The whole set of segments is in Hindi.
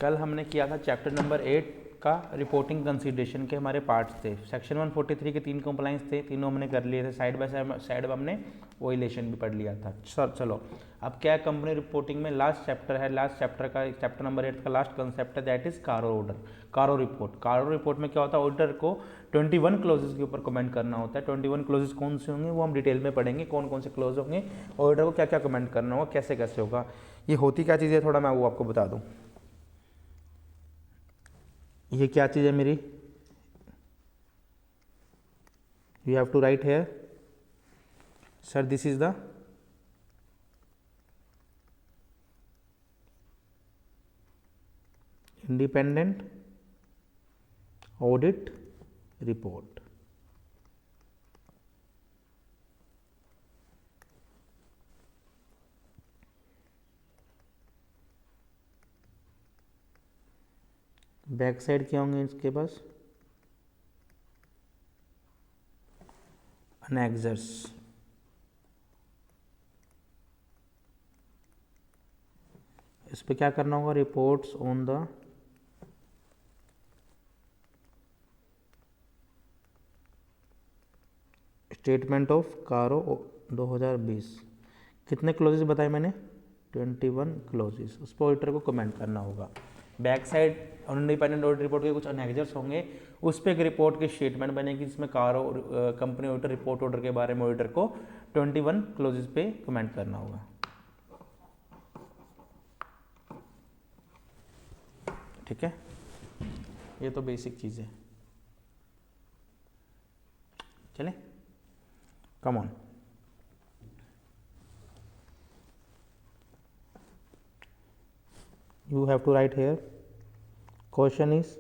कल हमने किया था चैप्टर नंबर 8 का रिपोर्टिंग कंसीडरेशन के हमारे पार्ट्स थे। सेक्शन 143 के 3 कंप्लाइंस थे, तीनों हमने कर लिए थे। साइड बाय साइड हमने वोलेशन भी पढ़ लिया था। सर चलो अब क्या है, कंपनी रिपोर्टिंग में लास्ट चैप्टर है। लास्ट चैप्टर का चैप्टर नंबर 8 का लास्ट कंसेप्ट है, दैट इज कारो ऑर्डर, कारो रिपोर्ट। कारो रिपोर्ट में क्या होता है, ऑडिटर को 21 क्लोजेस के ऊपर कमेंट करना होता है। 21 क्लोजेस कौन से होंगे वो हम डिटेल में पढ़ेंगे, कौन कौन से क्लोज होंगे, ऑडिटर को क्या क्या कमेंट करना होगा, कैसे कैसे होगा, ये होती क्या चीज़ है, थोड़ा मैं वो आपको बता दूँ। ये क्या चीज़ है मेरी, you have to write here sir, this is the independent audit report. Back side क्या होंगे इसके पास, अनेक्सर्स। इस पे क्या करना होगा, reports on the statement of CARO 2020। कितने क्लोजेस बताए मैंने, 21 क्लोजेस। उस पर ऑडिटर को कमेंट करना होगा। Back side independent audit report के कुछ अनेक्सर्स होंगे, उस पर एक रिपोर्ट की स्टेटमेंट बनेगी जिसमें कारो कंपनी ऑडिटर रिपोर्ट ऑर्डर के बारे में ऑडिटर को 21 क्लोजेस पे कमेंट करना होगा। ठीक है, ये तो बेसिक चीज़ है। चले, come on. You have to write here. Question is,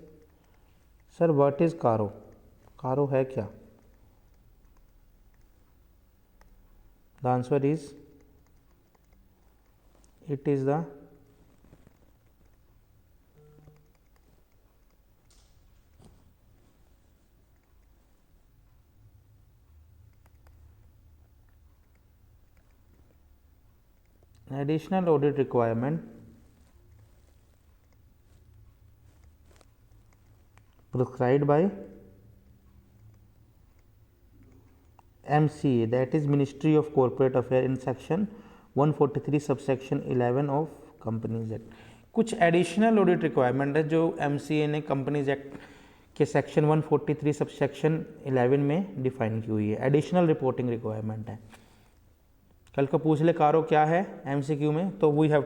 sir, what is कारो? कारो है क्या? The answer is, it is the additional audit requirement prescribed by MCA, that is Ministry of Corporate Affairs, in section 143 subsection 11 of Companies Act। कुछ एडिशनल ऑडिट रिक्वायरमेंट है जो MCA ने कंपनीज एक्ट के सेक्शन 143 सबसेक्शन 11 में डिफाइन की हुई है। एडिशनल रिपोर्टिंग रिक्वायरमेंट है। कल को पूछ ले कारो क्या है MCQ में, तो we have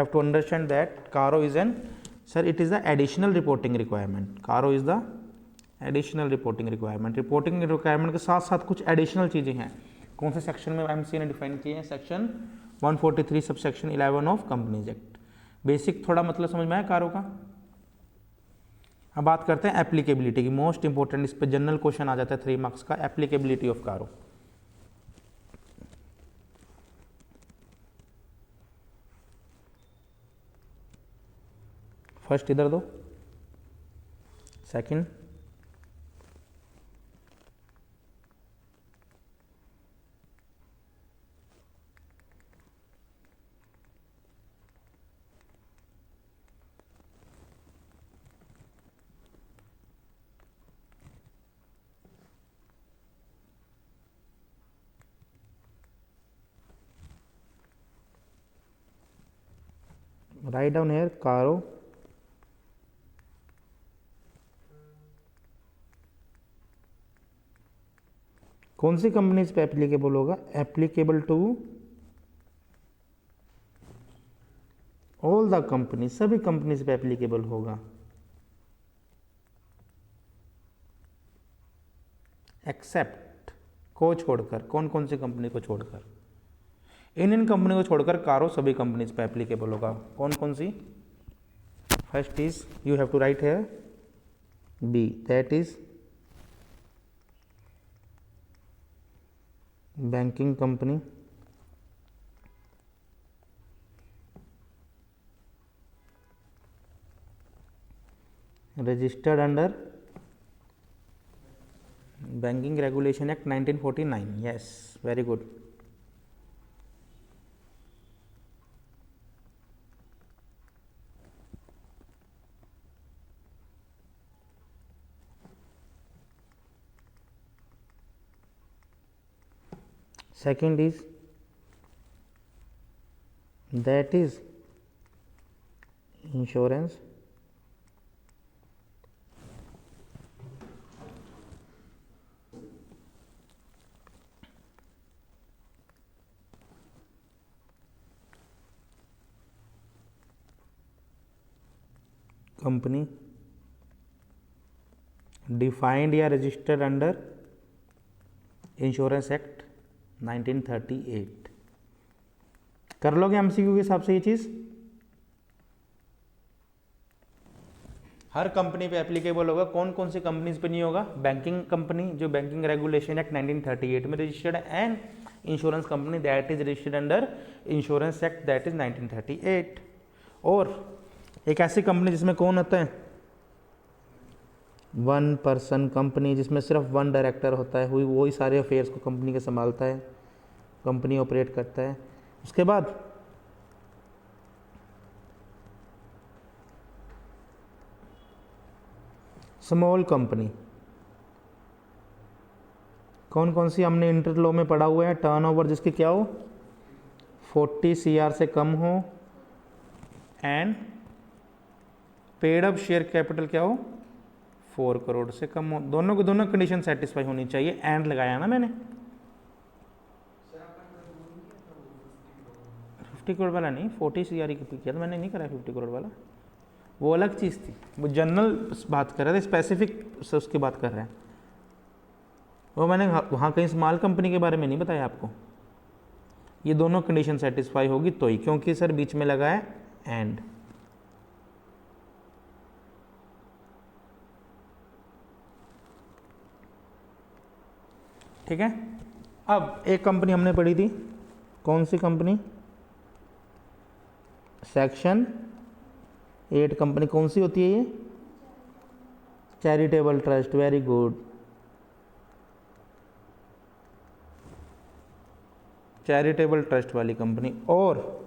to understand that CARO is an, sir it is the additional reporting requirement. CARO is the additional reporting requirement. Reporting requirement के साथ साथ कुछ एडिशनल चीज़ें हैं। कौन से सेक्शन में MCA ने डिफाइन किए हैं, section 143 subsection 11 of Companies act. Basic थोड़ा मतलब समझ में आया कारो का। अब बात करते हैं एप्लीकेबिलिटी की, मोस्ट इंपॉर्टेंट, इस पर जनरल क्वेश्चन आ जाता है 3 मार्क्स का, एप्लीकेबिलिटी ऑफ कारो। फर्स्ट इधर दो, second write down here CARO कौन सी कंपनीज पे एप्लीकेबल होगा, applicable to all the company, सभी कंपनीज पे एप्लीकेबल होगा, एक्सेप्ट को छोड़कर। कौन कौन सी कंपनी को छोड़कर, इन कंपनी को छोड़कर कारो सभी कंपनीज पे एप्लीकेबल होगा। कौन कौन सी, first is, you have to write here B, that is banking company, registered under banking regulation act 1949। Yes, very good. Second is that is insurance company defined या registered under इंश्योरेंस एक्ट 1938। कर लोगे एमसीक्यू के हिसाब से ये चीज? हर कंपनी पे एप्लीकेबल होगा। कौन कौन सी कंपनीज पे नहीं होगा? बैंकिंग कंपनी जो बैंकिंग रेगुलेशन एक्ट 1938 में रजिस्टर्ड है, and insurance company that is registered under insurance act that is 1938। और एक ऐसी कंपनी जिसमें कौन होता है? वन पर्सन कंपनी, जिसमें सिर्फ वन डायरेक्टर होता है, वही सारे अफेयर्स को कंपनी के संभालता है, कंपनी ऑपरेट करता है। उसके बाद स्मॉल कंपनी, कौन कौन सी हमने इंटर लॉ में पढ़ा हुआ है? टर्नओवर जिसकी क्या हो, 40 CR से कम हो, and paid up share capital क्या हो, 4 करोड़ से कम हो। दोनों की दोनों कंडीशन सेटिस्फाई होनी चाहिए। एंड लगाया ना मैंने। 50 करोड़ वाला नहीं, 40 CR की किया था मैंने, नहीं करा 50 करोड़ वाला, वो अलग चीज़ थी। वो जनरल बात कर रहे थे, स्पेसिफिक से उसकी बात कर रहे हैं। वो मैंने वहाँ कहीं स्मॉल कंपनी के बारे में नहीं बताया आपको। ये दोनों कंडीशन सेटिस्फाई होगी तो ही, क्योंकि सर बीच में लगा है एंड। ठीक है। अब एक कंपनी हमने पढ़ी थी, कौन सी कंपनी? सेक्शन 8 कंपनी कौन सी होती है ये? Charitable trust. Very good, charitable trust वाली कंपनी। और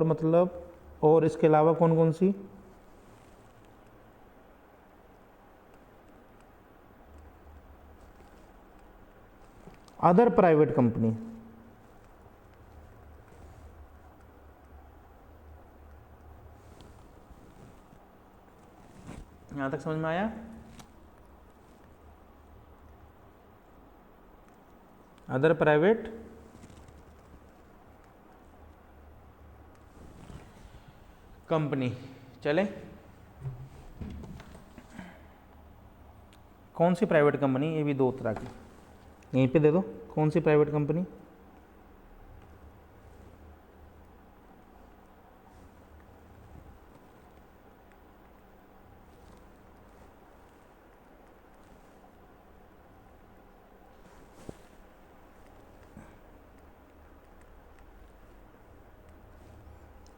मतलब और इसके अलावा कौन कौन सी? Other private company. यहां तक समझ में आया? Other private company. चले, कौन सी प्राइवेट कंपनी? ये भी दो तरह की, यहीं पे दे दो। कौन सी प्राइवेट कंपनी?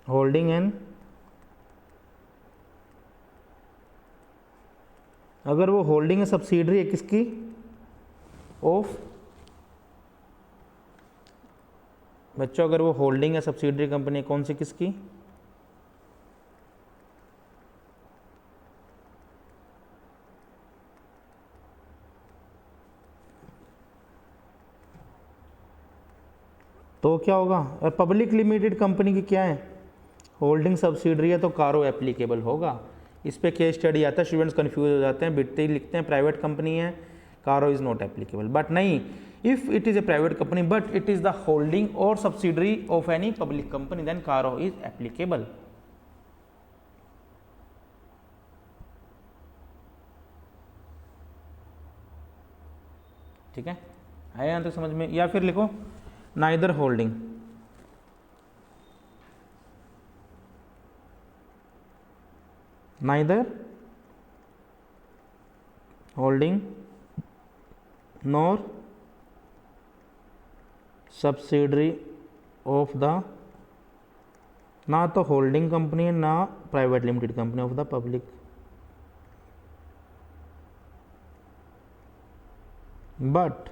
होल्डिंग एंड, अगर वो होल्डिंग है सब्सिडरी है किसकी? ऑफ, बच्चों अगर वो होल्डिंग है सब्सिडरी कंपनी कौन सी किसकी? तो क्या होगा? और पब्लिक लिमिटेड कंपनी की क्या है? होल्डिंग सब्सिडरी है तो कारो एप्लीकेबल होगा। इस पे केस स्टडी आता है, स्टूडेंट्स कंफ्यूज हो जाते हैं, बिटते ही लिखते हैं प्राइवेट कंपनी है, CARO is not applicable. But नहीं, if it is a private company but it is the holding और subsidiary of any public company then CARO is applicable. ठीक है, आया यहाँ तक समझ में? या फिर लिखो neither holding, neither holding nor subsidiary of the, ना तो होल्डिंग कंपनी है ना private limited company of the public, but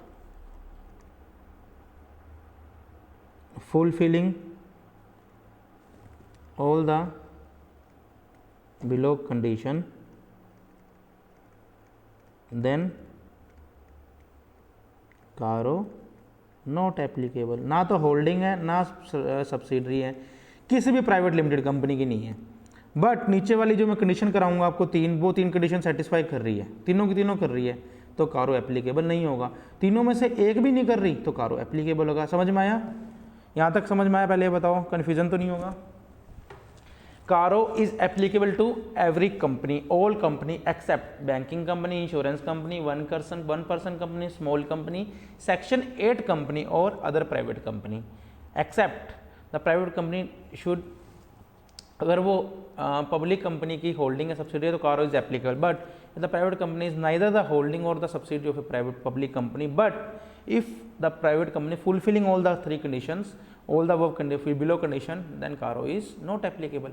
fulfilling all the below condition, then Caro not applicable, ना तो होल्डिंग है ना सब्सिडरी है, किसी भी प्राइवेट लिमिटेड कंपनी की नहीं है। बट नीचे वाली जो मैं कंडीशन कराऊंगा आपको तीन, वो तीन कंडीशन सेटिस्फाई कर रही है, तीनों की तीनों कर रही है, तो कारो एप्लीकेबल नहीं होगा। तीनों में से एक भी नहीं कर रही तो कारो एप्लीकेबल होगा। समझ में आया? यहाँ तक समझ में आया? पहले ये बताओ, कन्फ्यूजन तो नहीं होगा? CARO is applicable to every company, all company except banking company, insurance company, one person company, small company, section 8 company और other private company. Except the private company should, अगर वो पब्लिक कंपनी की होल्डिंग है सब्सिडी तो CARO is applicable, but the private company is neither the holding और the subsidy of a private public company, but if the private company fulfilling all the 3 conditions, all the above below condition, then CARO is not applicable.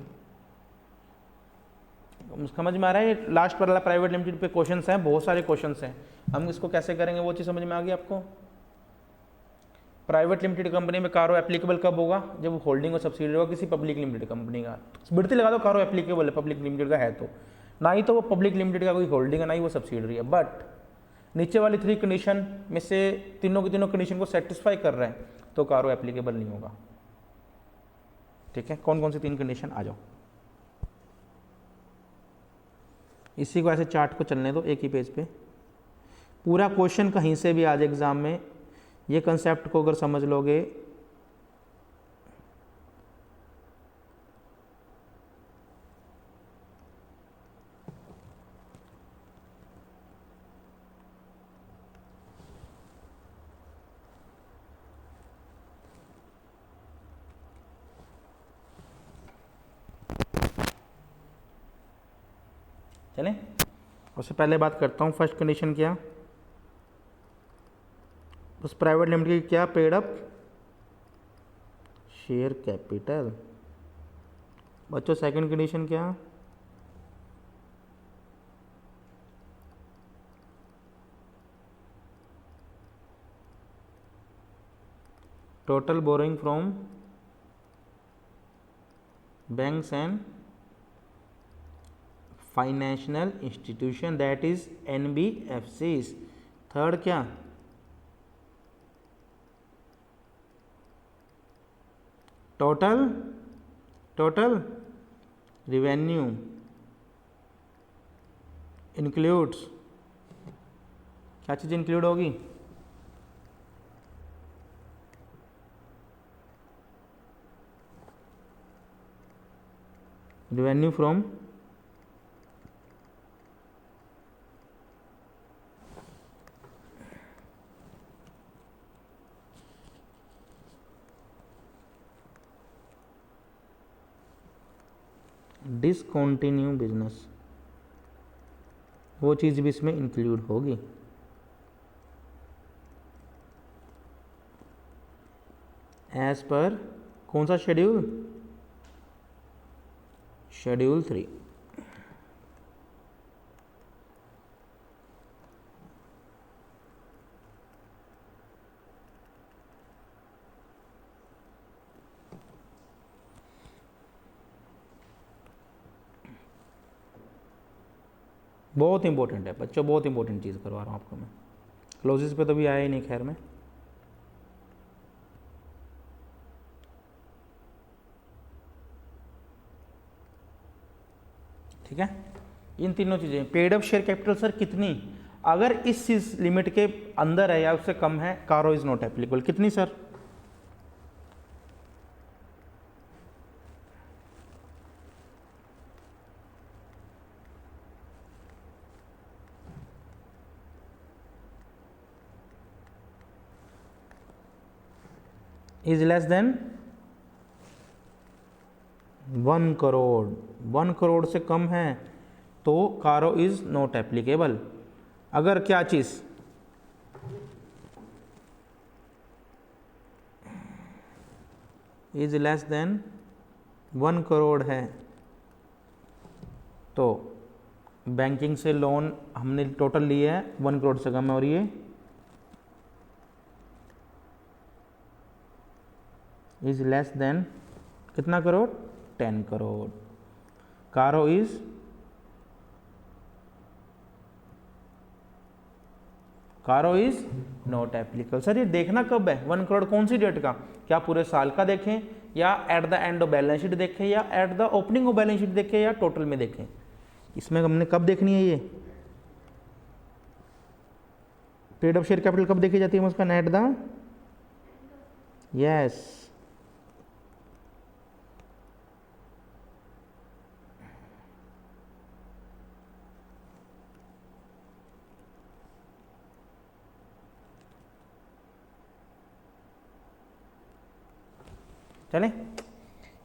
समझ में आ रहा है? ये लास्ट वाला प्राइवेट लिमिटेड पे क्वेश्चंस हैं, बहुत सारे क्वेश्चंस हैं, हम इसको कैसे करेंगे वो चीज़ समझ में आ गई आपको? प्राइवेट लिमिटेड कंपनी में कारो एप्लीकेबल कब होगा? जब होल्डिंग और सब्सिडी होगा किसी पब्लिक लिमिटेड कंपनी का। बिड़ती लगा दो कारो एप्लीकेबल है पब्लिक लिमिटेड का है तो, ना ही तो वो पब्लिक लिमिटेड का कोई होल्डिंग है ना ही वो सब्सिडरी है। बट नीचे वाली 3 कंडीशन में से तीनों की तीनों कंडीशन को सेटिस्फाई कर रहे हैं तो कारो एप्लीकेबल नहीं होगा। ठीक है, कौन कौन सी 3 कंडीशन? आ जाओ, इसी को ऐसे चार्ट को चलने दो एक ही पेज पे। पूरा क्वेश्चन कहीं से भी आज एग्जाम में, ये कंसेप्ट को अगर समझ लोगे चलें, उससे पहले बात करता हूँ फर्स्ट कंडीशन क्या, उस प्राइवेट लिमिटेड की क्या, पेड अप शेयर कैपिटल। बच्चों सेकंड कंडीशन क्या, total borrowing from banks and financial institution, that is NBFCs। Third क्या, टोटल रेवेन्यू इंक्लूड्स, क्या चीज़ इंक्लूड होगी, रेवेन्यू फ्रॉम डिसकंटिन्यू बिजनेस, वो चीज़ भी इसमें इंक्लूड होगी। एज पर कौन सा शेड्यूल, शेड्यूल 3। बहुत इंपॉर्टेंट है बच्चों, बहुत इंपॉर्टेंट चीज़ करवा रहा हूँ आपको मैं। क्लोजिस पे तो भी आया ही नहीं खैर में। ठीक है, इन तीनों चीज़ें। Paid up share capital sir कितनी, अगर इस लिमिट के अंदर है या उससे कम है, कारो इज नॉट एप्लीकेबल। कितनी sir, is less than 1 crore, 1 crore से कम है तो कारो इज नॉट एप्लीकेबल। अगर क्या चीज़, इज लेस देन 1 करोड़ है तो बैंकिंग से लोन हमने टोटल लिया है 1 करोड़ से कम है, और ये इज लेस देन कितना करोड़, 10 करोड़। कारो इज नॉट एप्लीकेबल। सर ये देखना कब है 1 करोड़, कौन सी डेट का? क्या पूरे साल का देखें, या eight the end of balance sheet देखें, या at the opening of balance sheet देखें, या टोटल में देखें? इसमें हमने कब देखनी है ये पेड अप शेयर कैपिटल कब देखी जाती है मुस्कान? एट द यस चले,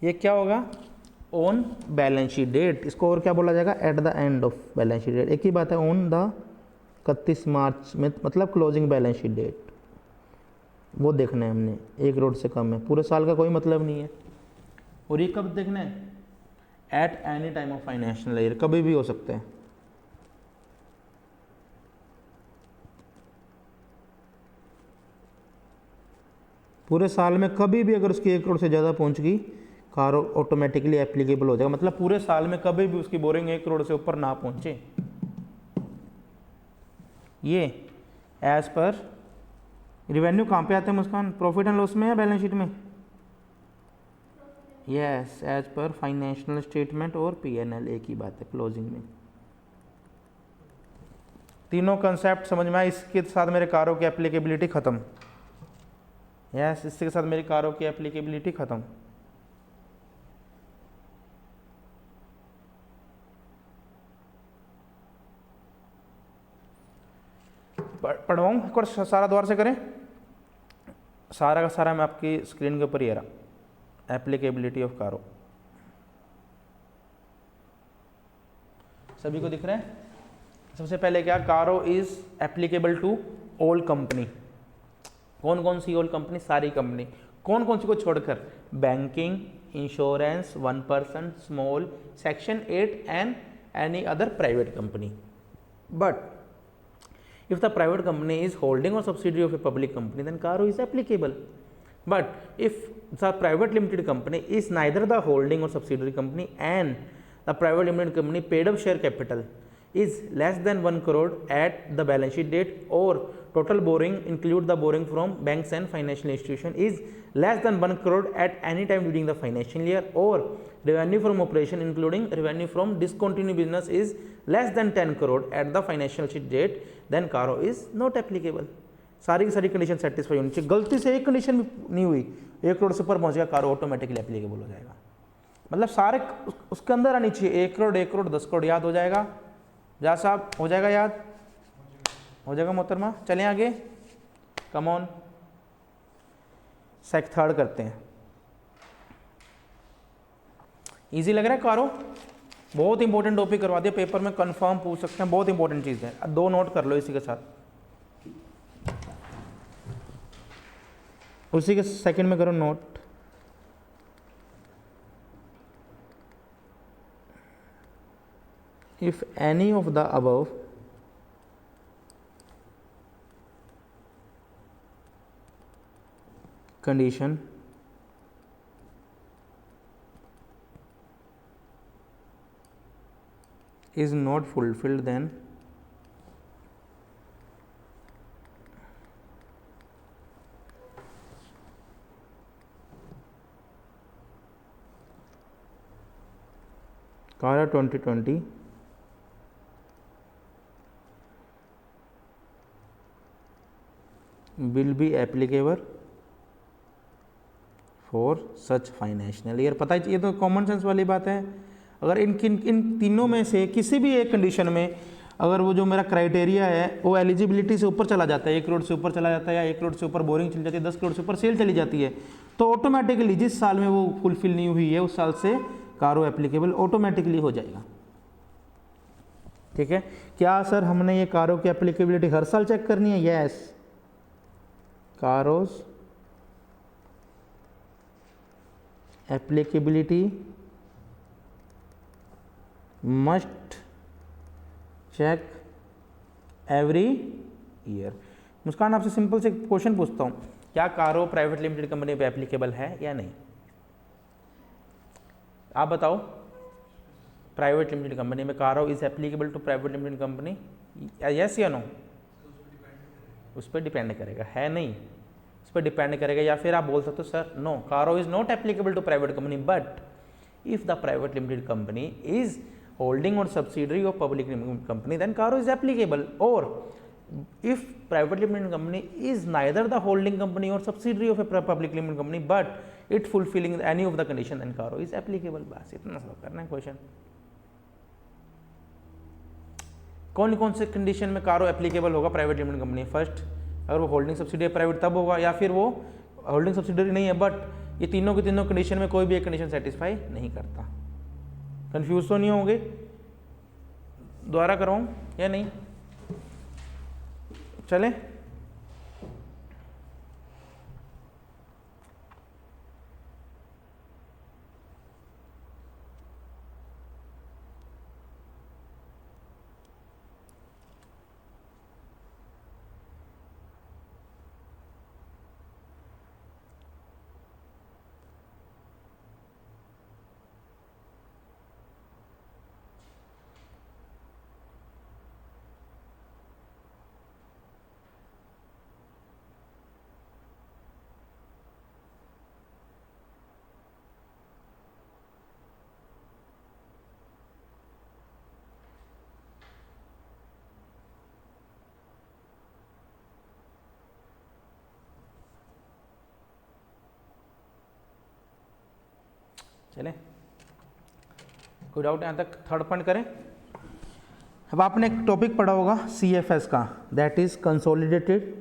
ये क्या होगा? On balance sheet date. इसको और क्या बोला जाएगा? At the end of balance sheet date. एक ही बात है, ऑन द 31 मार्च में, मतलब क्लोजिंग बैलेंस शीट डेट, वो देखना है हमने। 1 करोड़ से कम है, पूरे साल का कोई मतलब नहीं है। और ये कब देखना है? At any time of financial year, कभी भी हो सकता है। पूरे साल में कभी भी अगर उसकी 1 करोड़ से ज़्यादा पहुंच गई, कार ऑटोमेटिकली एप्लीकेबल हो जाएगा। मतलब पूरे साल में कभी भी उसकी बोरिंग 1 करोड़ से ऊपर ना पहुंचे। ये एज पर रिवेन्यू कहाँ पे आते हैं मुस्कान? प्रॉफिट एंड लॉस में या बैलेंस शीट में? Yes, as per financial statement और पीएनएल, एक ही बात है क्लोजिंग में। तीनों कंसेप्ट समझ में आए? इसके साथ मेरे कारों की एप्लीकेबिलिटी खत्म। यस, इसके साथ मेरी कारों की एप्लीकेबिलिटी खत्म। पढ़वाऊँ एक बार सारा दोबारा से करें? सारा का सारा मैं आपकी स्क्रीन के ऊपर ही रहा। एप्लीकेबिलिटी ऑफ कारो सभी को दिख रहा है? सबसे पहले क्या, CARO is applicable to all company. कौन कौन सी ऑल कंपनी? सारी कंपनी। कौन कौन सी को छोड़कर? Banking, insurance, 1% small, section 8 and any other private company. But if the private company is holding or subsidiary of a public company, then CARO is applicable. But if the private limited company is neither the holding or subsidiary company and the private limited company paid up share capital is less than 1 crore at the balance sheet date, or total borrowing include the borrowing from banks and financial institution is less than 1 crore at any time during the financial year, or revenue from operation including revenue from discontinued business is less than 10 crore at the financial sheet date, then CARO is not applicable. सारी की सारी कंडीशन सेटिस्फाई होनी चाहिए। गलती से एक कंडीशन भी नहीं हुई, 1 करोड़ से ऊपर पहुंच गया, CARO ऑटोमेटिकली एप्लीकेबल हो जाएगा। मतलब सारे उसके अंदर आनी चाहिए। 1 करोड़ 1 करोड़ 10 करोड़ याद हो जाएगा। जा साहब, हो जाएगा याद? हो जाएगा मोहतरमा। चलें आगे, कम ऑन। सेक थर्ड करते हैं। इजी लग रहा है कारो? बहुत इंपॉर्टेंट टॉपिक करवा दिया, पेपर में कंफर्म पूछ सकते हैं, बहुत इंपॉर्टेंट चीज़ है। 2 नोट कर लो इसी के साथ, उसी के सेकंड में करो note. If any of the above condition is not fulfilled, then CARO 2020 will be applicable for such financial year. पता है, ये तो कॉमन सेंस वाली बात है। अगर इन तीनों में से किसी भी एक कंडीशन में अगर वो जो मेरा क्राइटेरिया है वो एलिजिबिलिटी से ऊपर चला जाता है, 1 करोड़ से ऊपर चला जाता है, या 1 करोड़ से ऊपर बोरिंग चली जाती है, 10 करोड़ से ऊपर सेल चली जाती है, तो ऑटोमेटिकली जिस साल में वो फुलफिल नहीं हुई है उस साल से कारो एप्लीकेबल ऑटोमेटिकली हो जाएगा। ठीक है? क्या सर हमने ये कारो की एप्लीकेबिलिटी हर साल चेक करनी है? Yes, CARO's applicability must check every year। Muskan, आपसे सिंपल से क्वेश्चन पूछता हूँ, क्या कारो प्राइवेट लिमिटेड कंपनी पे एप्लीकेबल है या नहीं? आप बताओ। प्राइवेट लिमिटेड कंपनी में CARO is applicable to private limited company, yes या नो? उस पर डिपेंड करेगा, है नहीं, उस पर डिपेंड करेगा। या फिर आप बोल सकते हो sir no, CARO is not applicable to private company, but if the private limited company is holding और subsidiary of public limited company then CARO is applicable, और if private limited company is neither the holding company or subsidiary of a public limited company but it fulfilling any of the condition then caro is applicable। बस इतना सब करना है क्वेश्चन। कौन कौन से कंडीशन में कारो एप्लीकेबल होगा प्राइवेट लिमिटेड कंपनी? फर्स्ट, अगर वो होल्डिंग सब्सिडरी प्राइवेट तब होगा, या फिर वो होल्डिंग सब्सिडरी नहीं है बट ये तीनों की तीनों कंडीशन में कोई भी एक कंडीशन सेटिस्फाई नहीं करता। कंफ्यूज तो नहीं होंगे? दोबारा कराऊं या नहीं? चले, चले, कोई डाउट यहाँ तक? थर्ड पॉइंट करें। अब आपने एक टॉपिक पढ़ा होगा CFS का, that is consolidated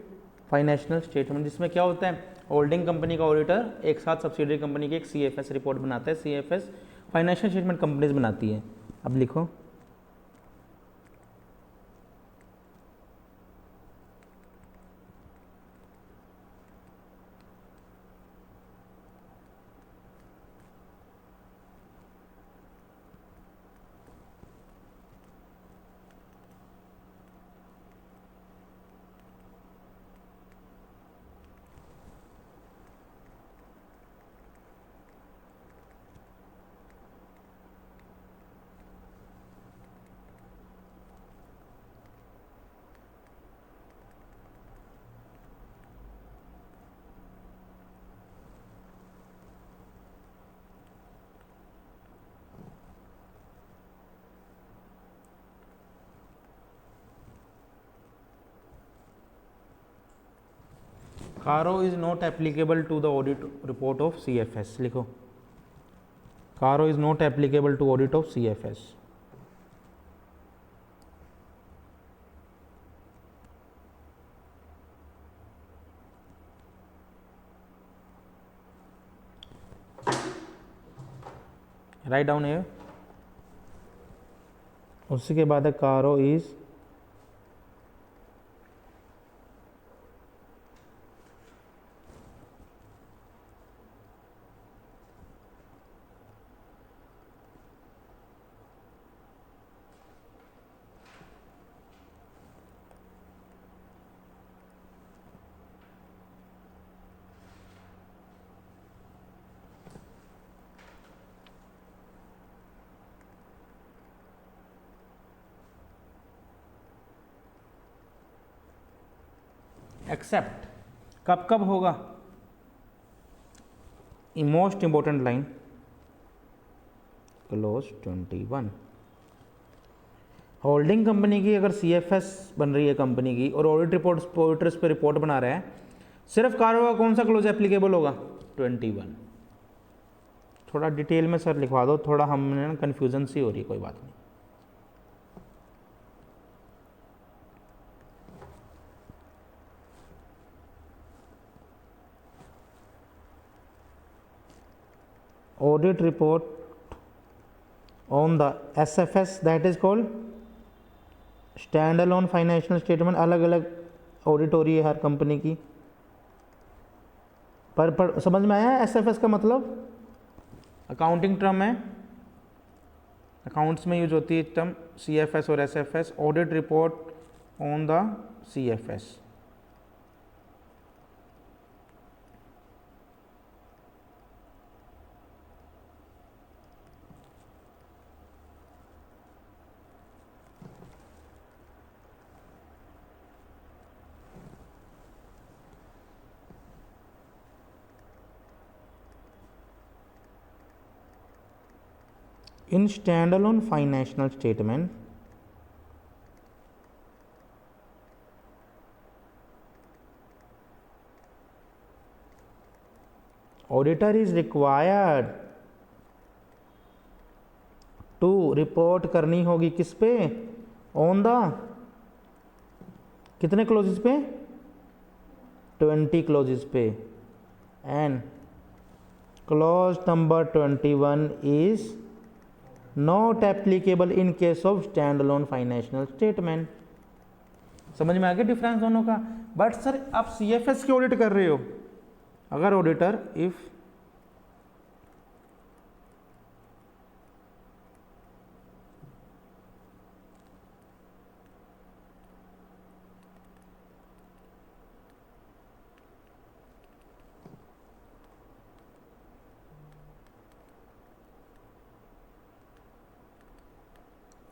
financial statement, जिसमें क्या होता है, होल्डिंग कंपनी का ऑडिटर एक साथ सब्सिडरी कंपनी की एक CFS रिपोर्ट बनाता है। CFS फाइनेंशियल स्टेटमेंट कंपनीज बनाती है। अब लिखो, CARO is not applicable to the audit report of CFS। लिखो, CARO is not applicable to audit of CFS। Right down है। उसके बाद है कारो इज एक्सेप्ट, कब कब होगा? Most important line, close 21। Holding company की अगर CFS बन रही है कंपनी की और ऑडिट रिपोर्ट ऑडिटर्स पे रिपोर्ट बना रहा है, सिर्फ कारो का कौन सा क्लोज एप्लीकेबल होगा? 21। थोड़ा डिटेल में सर लिखवा दो, थोड़ा हमने कन्फ्यूजन सी हो रही है, कोई बात नहीं। Audit report on the SFS, that is called standalone financial statement। अलग अलग ऑडिट हो रही है हर कंपनी की। पर समझ में आया SFS का मतलब? अकाउंटिंग टर्म है, अकाउंट्स में यूज होती है टर्म CFS और SFS। Audit report on the CFS। In standalone financial statement, auditor is required to report करनी होगी किस पे, ऑन द कितने क्लोजेस पे, 20 क्लोजेस पे, and clause number 21 is not applicable in case of stand alone financial statement. समझ में आ गया डिफरेंस दोनों का। बट सर आप सीएफएस की ऑडिट कर रहे हो, अगर auditor if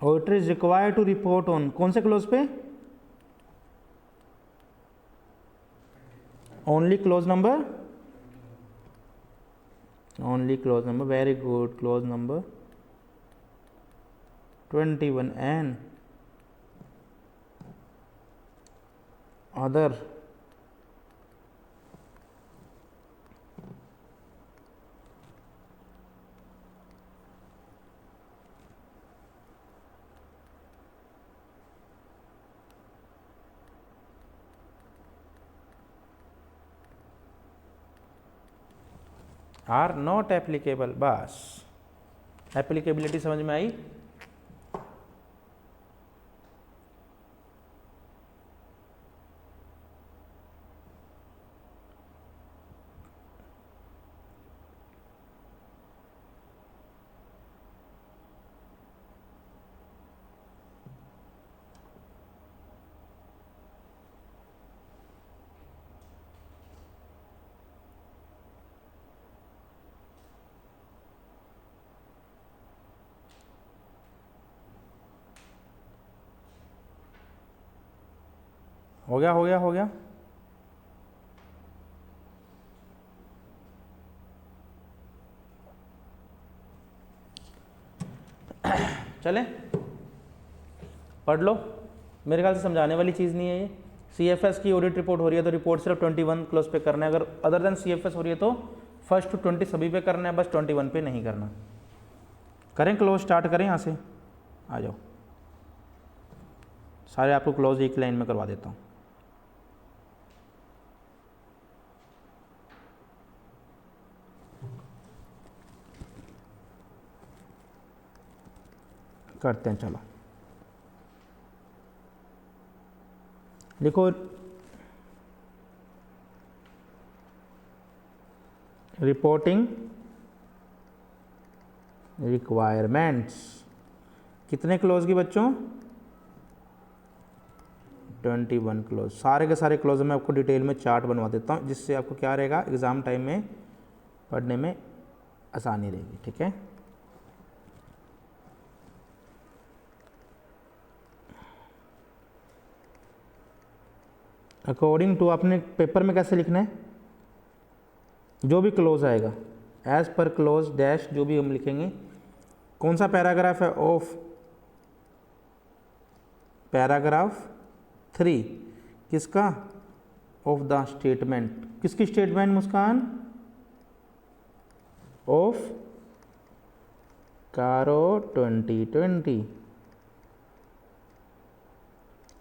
auditor is required to report on कौन से क्लोज पे, only clause number, only clause number, very good, clause number 21 and other are not applicable. बस एप्लीकेबिलिटी समझ में आई। हो गया हो गया हो गया। चले पढ़ लो, मेरे ख्याल से समझाने वाली चीज़ नहीं है ये। सीएफएस की ऑडिट रिपोर्ट हो रही है तो रिपोर्ट सिर्फ 21 क्लोज पे करना है, अगर अदर देन सीएफएस हो रही है तो फर्स्ट टू 20 सभी पे करना है, बस 21 पे नहीं करना। करें क्लोज, स्टार्ट करें, यहाँ से आ जाओ, सारे आपको क्लोज एक लाइन में करवा देता हूँ। करते हैं, चलो लिखो रिपोर्टिंग रिक्वायरमेंट्स। कितने क्लोज की बच्चों, 21 क्लोज। सारे के सारे क्लोज मैं आपको डिटेल में चार्ट बनवा देता हूँ, जिससे आपको क्या रहेगा एग्ज़ाम टाइम में पढ़ने में आसानी रहेगी। ठीक है, अकॉर्डिंग टू आपने पेपर में कैसे लिखना है, जो भी क्लोज आएगा एज पर क्लोज डैश जो भी हम लिखेंगे। कौन सा पैराग्राफ है, ऑफ पैराग्राफ 3 किसका, ऑफ द स्टेटमेंट। किसकी statement Muskan, of CARO 2020।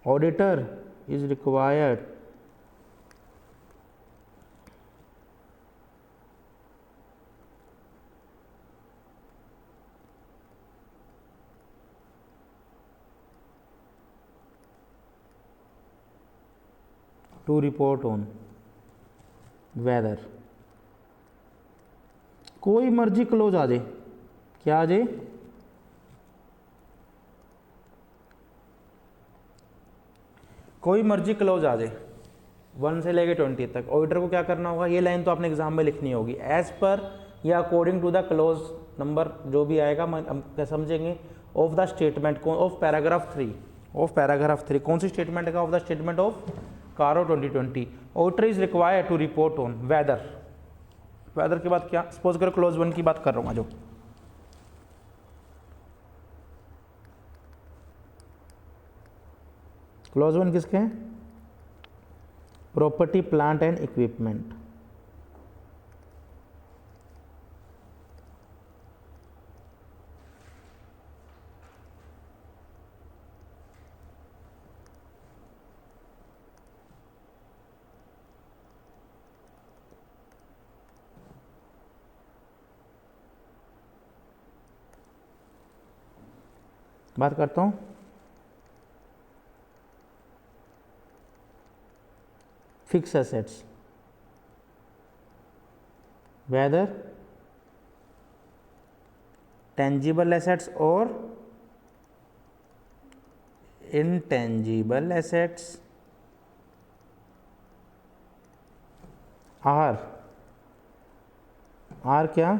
Auditor is required to report on whether, कोई मर्जी क्लोज आ जाए, क्या आ जाए, कोई मर्जी क्लोज आ जाए 1 से लेके 20 तक। ऑडिटर को क्या करना होगा, ये लाइन तो आपने एग्जाम में लिखनी होगी, एज पर या according to the clause number जो भी आएगा हम क्या समझेंगे, of the statement, of paragraph 3, of paragraph 3 कौन सी स्टेटमेंट का, of the statement of CARO 2020। Auditor is required to report on whether, whether के बाद क्या, सपोज करो क्लोज 1 की बात कर रहा हूँ, जो क्लोज वन किसके हैं? Property plant and equipment. बात करता हूँ fix assets, whether tangible assets और इनटेंजिबल एसेट्स आर क्या?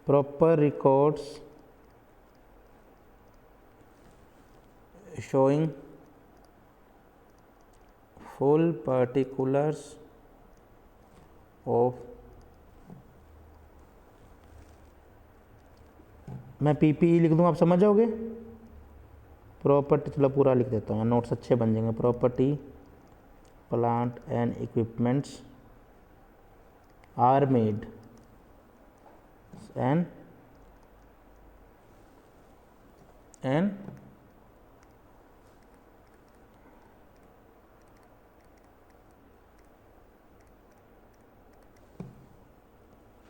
Proper records showing full particulars of, मैं पीपीई लिख दूँ, आप समझ जाओगे। प्रॉपर्टी, चलो पूरा लिख देता हूँ, नोट्स अच्छे बन जाएंगे। Property plant and equipments are made and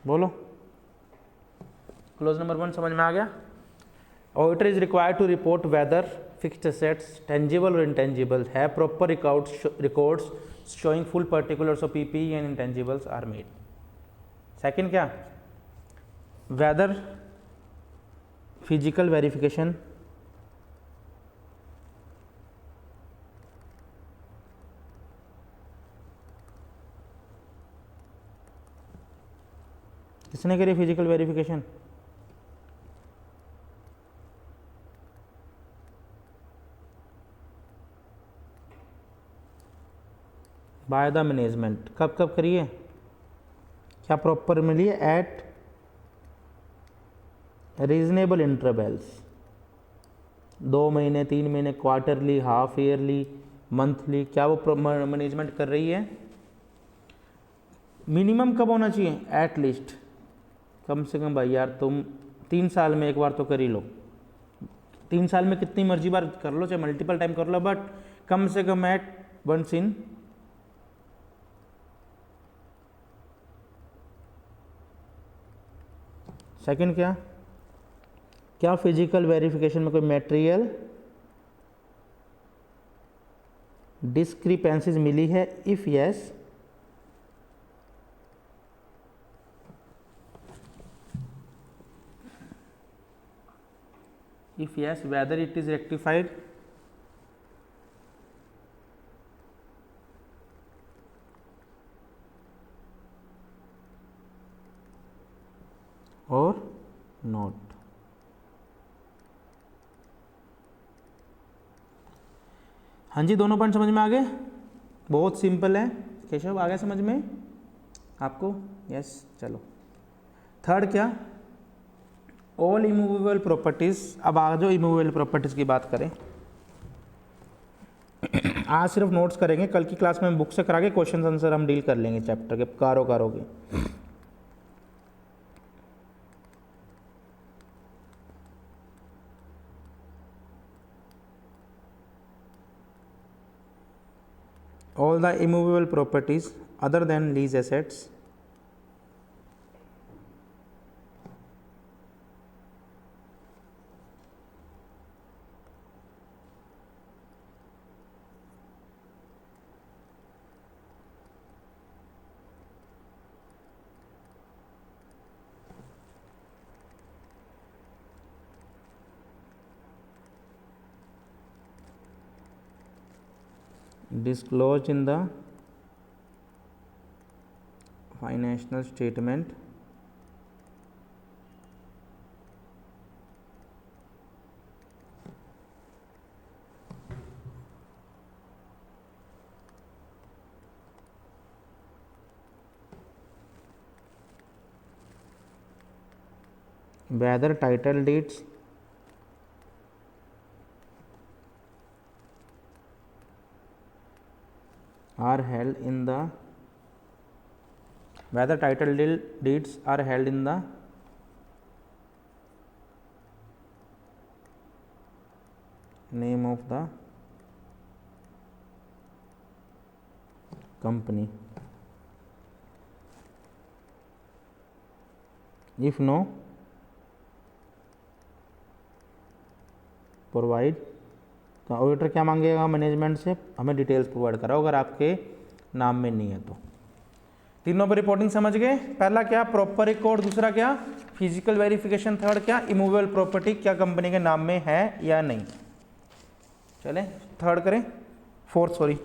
बोलो, क्लोज नंबर 1 समझ में आ गया। Auditor is required to report whether fixed assets tangible और इंटेंजिबल है proper records showing full particulars of PPE and intangibles are made. Second क्या? वेदर फिजिकल वेरिफिकेशन किसने करी? Physical verification by the management. कब कब करिए? क्या प्रॉपर मिली है? एट रीजनेबल इंटरवल्स, 2 महीने, 3 महीने, क्वार्टरली, हाफ ईयरली, मंथली, क्या वो मैनेजमेंट कर रही है? मिनिमम कब होना चाहिए? एट लीस्ट, कम से कम भाई यार तुम 3 साल में एक बार तो कर ही लो। 3 साल में कितनी मर्जी बार कर लो, चाहे मल्टीपल टाइम कर लो, बट कम से कम एट वंस इन। सेकंड क्या? क्या फिजिकल वेरिफिकेशन में कोई मटेरियल डिस्क्रिपेंसीज मिली है? If yes, if yes, whether it is rectified or not। हाँ जी, दोनों पॉइंट समझ में आ गए? बहुत सिंपल है। केशव आ गया समझ में आपको? यस। चलो थर्ड क्या? All immovable properties. अब आ जाओ इमूवेबल प्रॉपर्टीज की बात करें। आज सिर्फ नोट्स करेंगे, कल की क्लास में बुक से करा के क्वेश्चन आंसर हम डील कर लेंगे चैप्टर के कारो के। All the immovable properties other than lease assets disclosed in the financial statement whether title deeds are held in the whether title deeds are held in the name of the company. If no, provide, तो ऑडिटर क्या मांगेगा मैनेजमेंट से, हमें डिटेल्स प्रोवाइड कराओ अगर आपके नाम में नहीं है तो। तीनों पर रिपोर्टिंग समझ गए। पहला क्या प्रॉपर रिकॉर्ड, दूसरा क्या फिजिकल वेरिफिकेशन, थर्ड क्या इमूवेबल प्रॉपर्टी क्या कंपनी के नाम में है या नहीं। चलें थर्ड करें, फोर्थ सॉरी,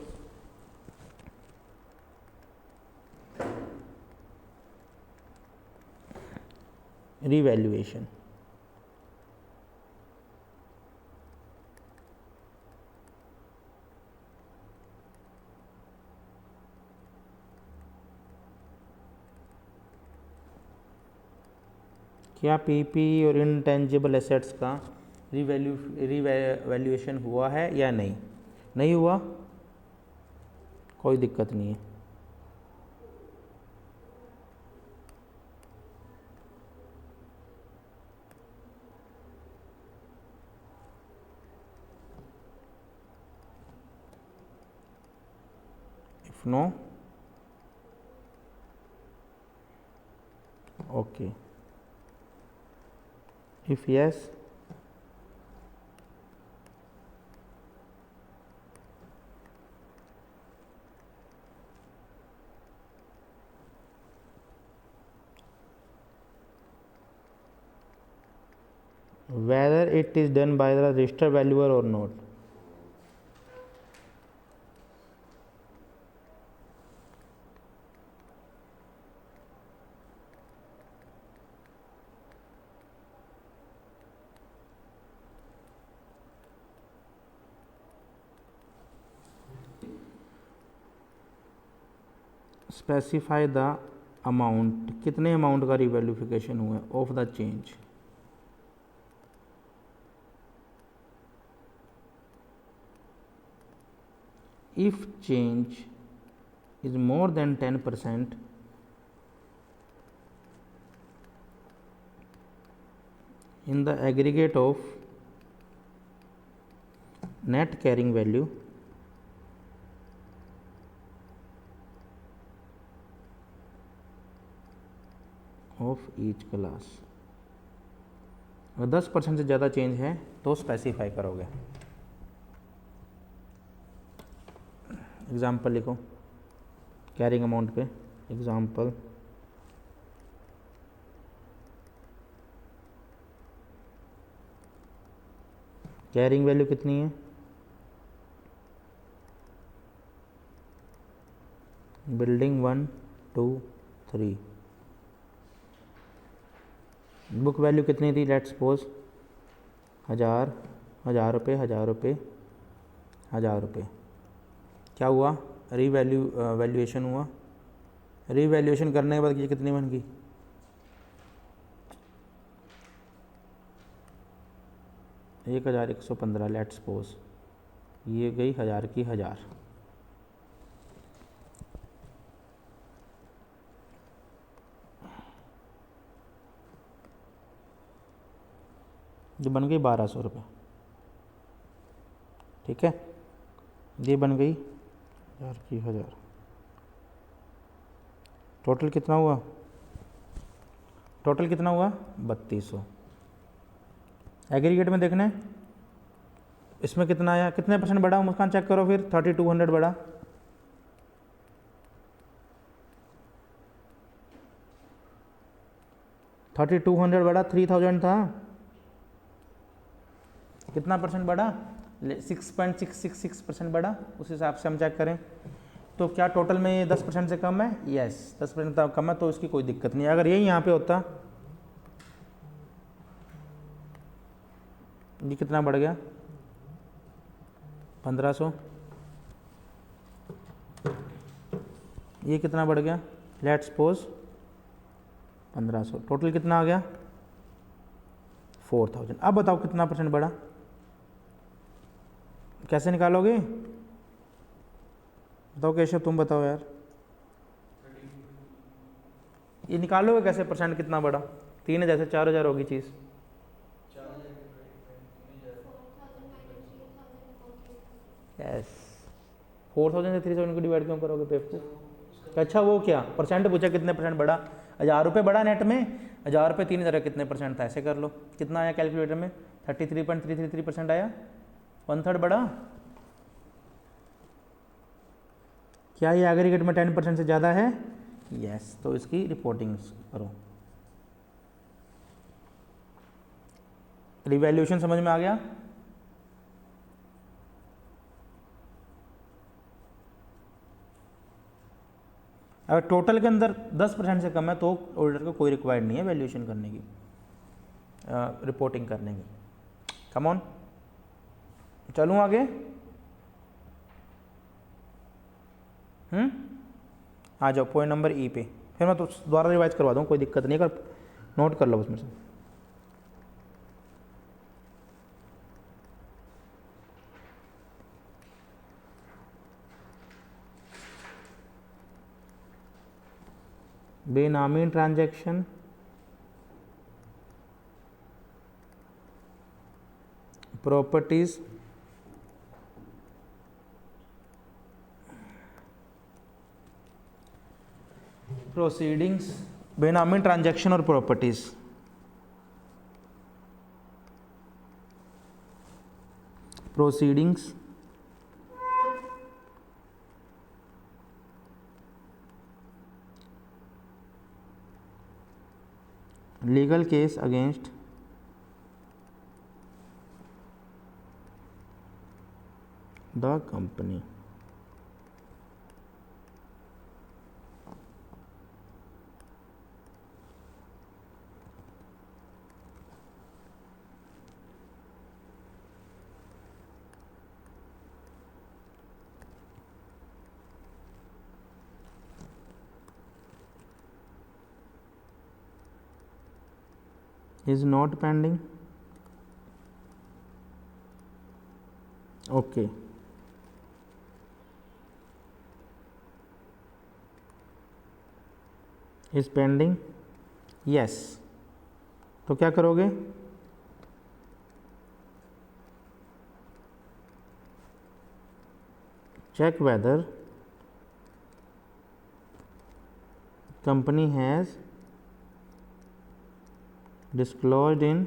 रिवैल्यूएशन। क्या पीपी और इनटेंजिबल एसेट्स का रिवैल्यूएशन हुआ है या नहीं, नहीं हुआ, कोई दिक्कत नहीं है। If no, okay, if yes, whether it is done by the registered valuer or not. Specify the amount, कितने अमाउंट का रिवैल्यूफिकेशन हुआ है of the change. If change is more than 10% in the aggregate of net carrying value of each class, अगर 10% से ज़्यादा चेंज है तो स्पेसिफाई करोगे। एग्जाम्पल लिखो कैरिंग अमाउंट पे, एग्जाम्पल कैरिंग वैल्यू कितनी है, बिल्डिंग 1 2 3, बुक वैल्यू कितनी थी, लेट्स सपोज 1000, 1000 रुपये, 1000 रुपये, 1000 रुपये। क्या हुआ, वैल्यूएशन हुआ, रीवैल्यूएशन करने के बाद ये कितनी बन गई, 1115, लेट्स सपोज ये गई 1000 की 1000। ये बन गई 1200 रुपये, ठीक है, ये बन गई 1000 की 1000। टोटल कितना हुआ, टोटल कितना हुआ 3200। एग्रीगेट में देखना है इसमें कितना आया, कितने परसेंट बढ़ा मुस्कान चेक करो फिर, 3200 बढ़ा, बढ़ा, 3000 था, कितना परसेंट बढ़ा, 6.666% बढ़ा, उस हिसाब से हम चेक करें। तो क्या टोटल में ये 10% से कम है, यस 10% कम है, तो इसकी कोई दिक्कत नहीं है। अगर यही यहाँ पे होता, ये कितना बढ़ गया 1500, ये कितना बढ़ गया, लेट्स सपोज 1500, टोटल कितना आ गया 4000। अब बताओ कितना परसेंट बढ़ा, कैसे निकालोगे, बताओ केशव, तुम बताओ यार, ये निकालोगे कैसे परसेंट कितना बड़ा? 3,000 से 4,000 होगी चीज़। यस, 4,000 से 3,000 को डिवाइड क्यों करोगे बेवकूफ़? अच्छा वो क्या परसेंट पूछा, कितने परसेंट बढ़ा? 1,000 रुपये बढ़ा नेट में, 1,000 रुपये 3,000 कितने परसेंट था, ऐसे कर लो। कितना आया कैलकुलेटर में? 33.333% आया, 1/3 बढ़ा। क्या ये एग्रीगेट में 10% से ज़्यादा है? यस, तो इसकी रिपोर्टिंग करो। रिवैल्यूएशन समझ में आ गया? अगर टोटल के अंदर 10% से कम है तो ऑडिटर को कोई रिक्वायर्ड नहीं है वैल्यूएशन करने की, रिपोर्टिंग करने की। कम ऑन, चलूँ आगे? आ जाओ पॉइंट नंबर ई पे, फिर मैं तो दोबारा रिवाइज करवा दूँ, कोई दिक्कत नहीं, अगर नोट कर लो उसमें से। बेनामी ट्रांजैक्शन, प्रॉपर्टीज, प्रोसीडिंग्स, बेनामी ट्रांजैक्शन और properties. Proceedings, legal case against the company. is not pending, okay, is pending, yes, तो क्या करोगे? check whether company has disclosed in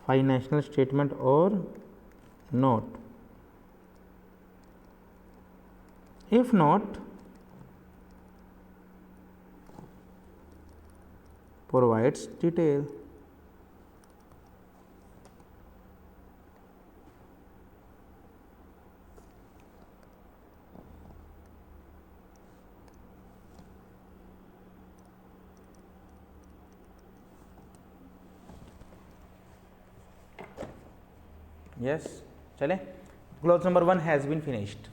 financial statement or not. If not, provides detail. Yes, चले। Clause number 1 has been finished.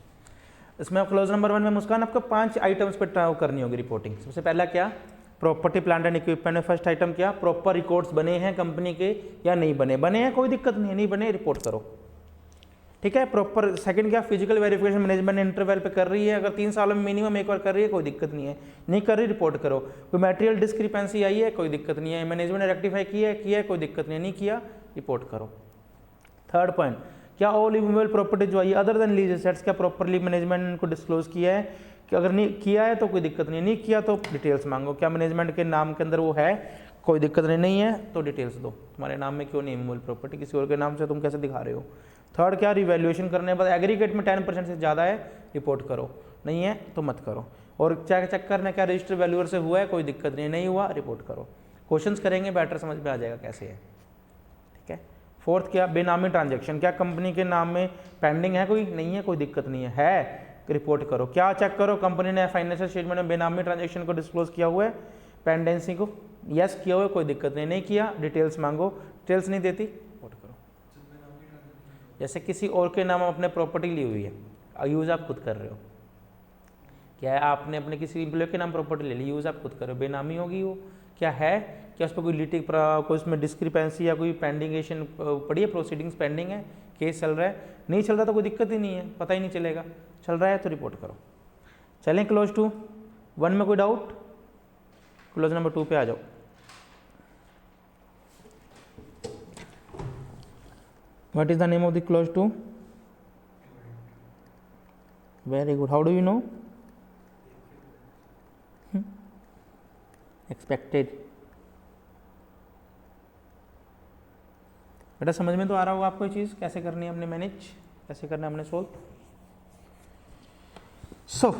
इसमें क्लोज नंबर 1 में मुस्कान आपको 5 आइटम्स पर करनी होगी रिपोर्टिंग। सबसे पहला क्या? प्रॉपर्टी प्लांट एंड इक्विपमेंट में फर्स्ट आइटम क्या? प्रॉपर रिकॉर्ड्स बने हैं कंपनी के या नहीं बने? बने हैं, कोई दिक्कत नहीं है, नहीं बने रिपोर्ट करो, ठीक है। प्रॉपर सेकंड क्या? फिजिकल वेरिफिकेशन मैनेजमेंट इंटरवल पे कर रही है, अगर 3 सालों में मिनिमम एक बार कर रही है, कोई दिक्कत नहीं है, नहीं कर रही रिपोर्ट करो। कोई मटेरियल डिस्क्रिपेंसी आई है, कोई दिक्कत नहीं है, मैनेजमेंट ने रेक्टिफाई किया है, कोई दिक्कत नहीं है, नहीं किया रिपोर्ट करो। थर्ड पॉइंट क्या? ऑल इमूवेबल प्रॉपर्टी जो आई अदर देन लीज एसेट्स, क्या प्रॉपरली मैनेजमेंट को डिस्क्लोज किया है? कि अगर नहीं किया है तो कोई दिक्कत नहीं, नहीं किया तो डिटेल्स मांगो। क्या मैनेजमेंट के नाम के अंदर वो है? कोई दिक्कत नहीं है तो डिटेल्स दो। तुम्हारे नाम में क्यों नहीं इमूवेबल प्रॉपर्टी, किसी और के नाम से तुम कैसे दिखा रहे हो? थर्ड क्या? रिवैल्यूएशन करने के बाद एग्रीगेट में 10% से ज़्यादा है रिपोर्ट करो, नहीं है तो मत करो। और चेक करना क्या? रजिस्टर वैल्यूअर से हुआ है, कोई दिक्कत नहीं हुआ रिपोर्ट करो। क्वेश्चंस करेंगे बेटर समझ में आ जाएगा कैसे है, ठीक है। फोर्थ क्या? बेनामी ट्रांजैक्शन, क्या कंपनी के नाम में पेंडिंग है, कोई नहीं है, कोई दिक्कत नहीं है रिपोर्ट करो। क्या चेक करो? कंपनी ने फाइनेंशियल स्टेटमेंट में बेनामी ट्रांजैक्शन को डिस्क्लोज किया हुआ है, पेंडेंसी को यस किया हुआ है, कोई दिक्कत नहीं, नहीं किया डिटेल्स मांगो, डिटेल्स नहीं देती रिपोर्ट करो। जैसे किसी और के नाम अपने प्रॉपर्टी ली हुई है, यूज़ आप खुद कर रहे हो, क्या है आपने अपने किसी एम्प्लॉय के नाम प्रॉपर्टी ले ली, यूज़ आप खुद कर रहे हो, बेनामी होगी वो, क्या है? क्या उस पर कोई लिटिग कोई उसमें डिस्क्रिपेंसी या कोई पेंडिंगेशन पड़ी है, प्रोसीडिंग्स पेंडिंग है, केस चल रहा है, नहीं चल रहा तो कोई दिक्कत ही नहीं है, पता ही नहीं चलेगा, चल रहा है तो रिपोर्ट करो। चलें क्लोज टू 1 में कोई डाउट? क्लोज नंबर 2 पे आ जाओ। What is the name of the clause two? Very good, how do you know? Expected. बेटा समझ में तो आ रहा होगा आपको ये चीज़ कैसे करनी है हमने मैनेज, कैसे करना है हमने सोल्व। सो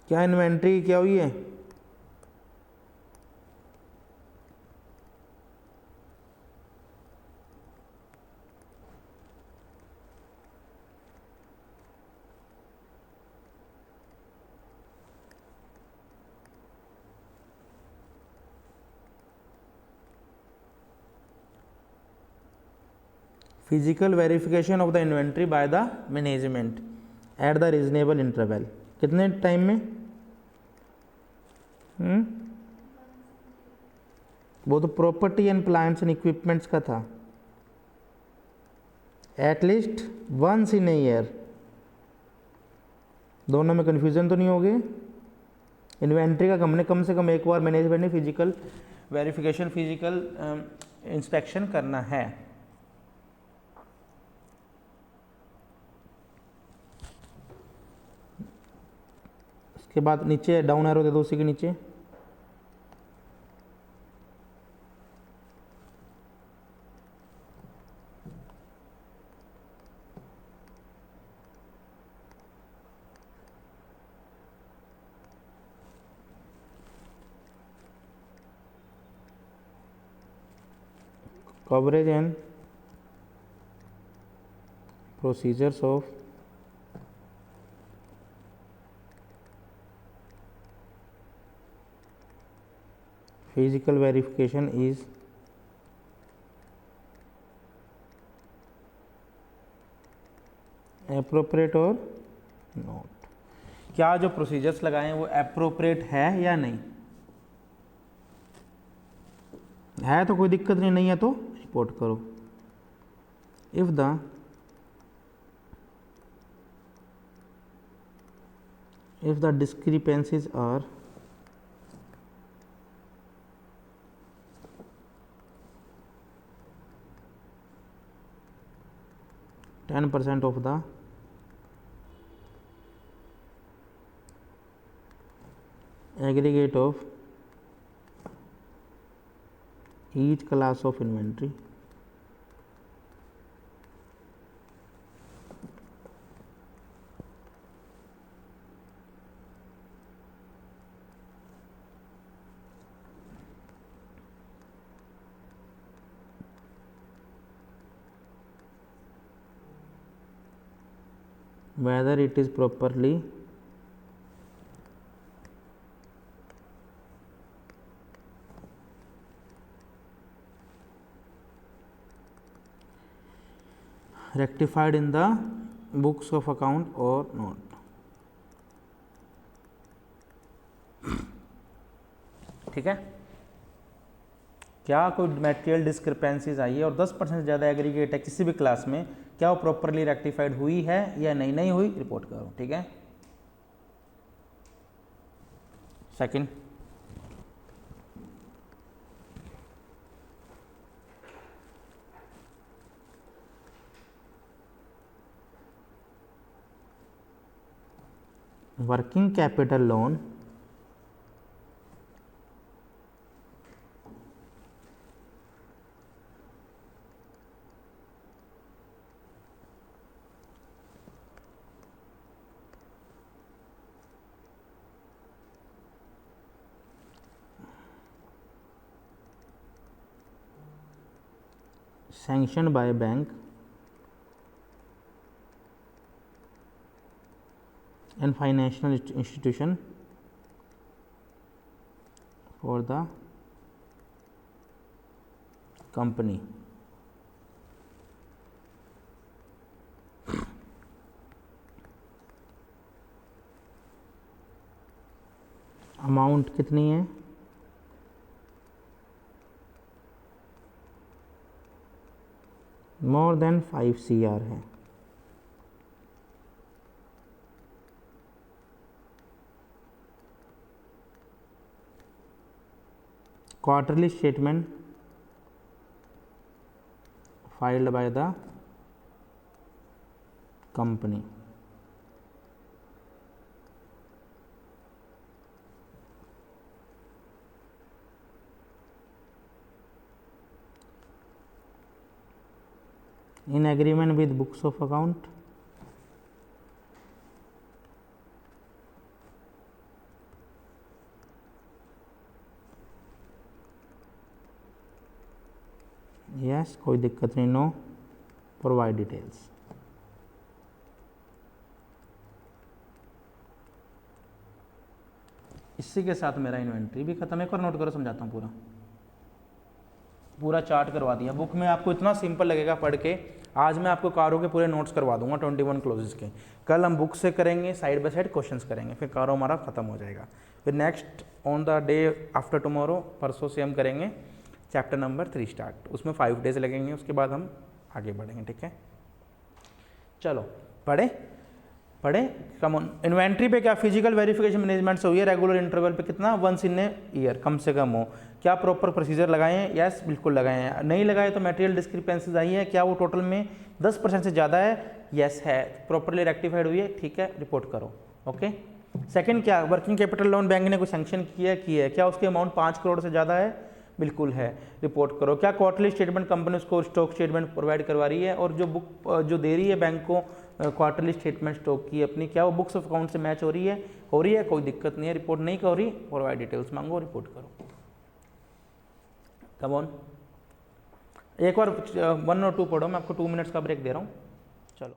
क्या इन्वेंट्री क्या हुई है? Physical verification of the inventory by the management at the reasonable interval. कितने टाइम में? वो तो property and plants and equipments का था। At least once in a year. दोनों में कंफ्यूजन तो नहीं होगी? इन्वेंट्री का हमने कम से कम एक बार मैनेजमेंट ने फिजिकल वेरिफिकेशन, फिजिकल इंस्पेक्शन करना है। उसके बाद नीचे डाउन एरो दे दो, उसी के नीचे coverage and procedures of physical verification is appropriate or not। क्या जो प्रोसीजर्स लगाए हैं वो एप्रोप्रिएट है या नहीं है? तो कोई दिक्कत नहीं है तो रिपोर्ट करो। If the discrepancies are %10 of the aggregate of each class of inventory whether it is properly rectified in the books of account or not। ठीक है, क्या कोई मटेरियल डिस्क्रिपेंसीज आई है और 10% से ज़्यादा एग्रीगेट है किसी भी क्लास में, क्या वो प्रॉपरली रेक्टिफाइड हुई है या नहीं? नहीं हुई, रिपोर्ट करो। ठीक है। Second, working capital loan sanctioned by bank and financial institution for the company. Amount कितनी है? मोर देन 5 CR है। Quarterly statement filed by the company. in agreement with books of account, yes, कोई दिक्कत नहीं, नो, प्रोवाइड डिटेल्स। इसी के साथ मेरा इन्वेंट्री भी खत्म है। एक बार नोट करो, समझाता हूँ। पूरा चार्ट करवा दिया। बुक में आपको इतना सिंपल लगेगा पढ़ के। आज मैं आपको कारों के पूरे नोट्स करवा दूंगा 21 क्लोजेस के। कल हम बुक से करेंगे, साइड बाय साइड क्वेश्चंस करेंगे, फिर कारों हमारा खत्म हो जाएगा। फिर next on the day after tomorrow, परसों से हम करेंगे चैप्टर नंबर 3 स्टार्ट। उसमें 5 डेज लगेंगे, उसके बाद हम आगे बढ़ेंगे। ठीक है, चलो पढ़े कम ऑन। इन्वेंट्री पे क्या फिजिकल वेरिफिकेशन मैनेजमेंट से हुई है, रेगुलर इंटरवल पे कितना, वंस इन ए ईयर कम से कम हो। क्या प्रॉपर प्रोसीजर लगाए हैं? यस, बिल्कुल लगाए हैं। नहीं लगाए तो मटेरियल डिस्क्रिपेंसीज आई है, क्या वो टोटल में 10% से ज़्यादा है? यस है। प्रॉपरली रेक्टिफाइड हुई है, ठीक है, रिपोर्ट करो। ओके। सेकंड क्या, वर्किंग कैपिटल लोन बैंक ने कोई सैंक्शन किया है, क्या उसकी अमाउंट 5 करोड़ से ज़्यादा है? बिल्कुल है, रिपोर्ट करो। क्या क्वार्टरली स्टेटमेंट कंपनी उसको स्टॉक स्टेटमेंट प्रोवाइड करवा रही है, और जो बुक जो दे रही है बैंक को क्वार्टरली स्टेटमेंट स्टॉक की अपनी, क्या वो बुक्स ऑफ अकाउंट से मैच हो रही है? हो रही है, कोई दिक्कत नहीं है। रिपोर्ट नहीं हो रही, प्रोवाइड डिटेल्स मांगो, रिपोर्ट करो। कम ऑन, एक बार 1 और 2 पढ़ो, मैं आपको 2 मिनट्स का ब्रेक दे रहा हूँ। चलो।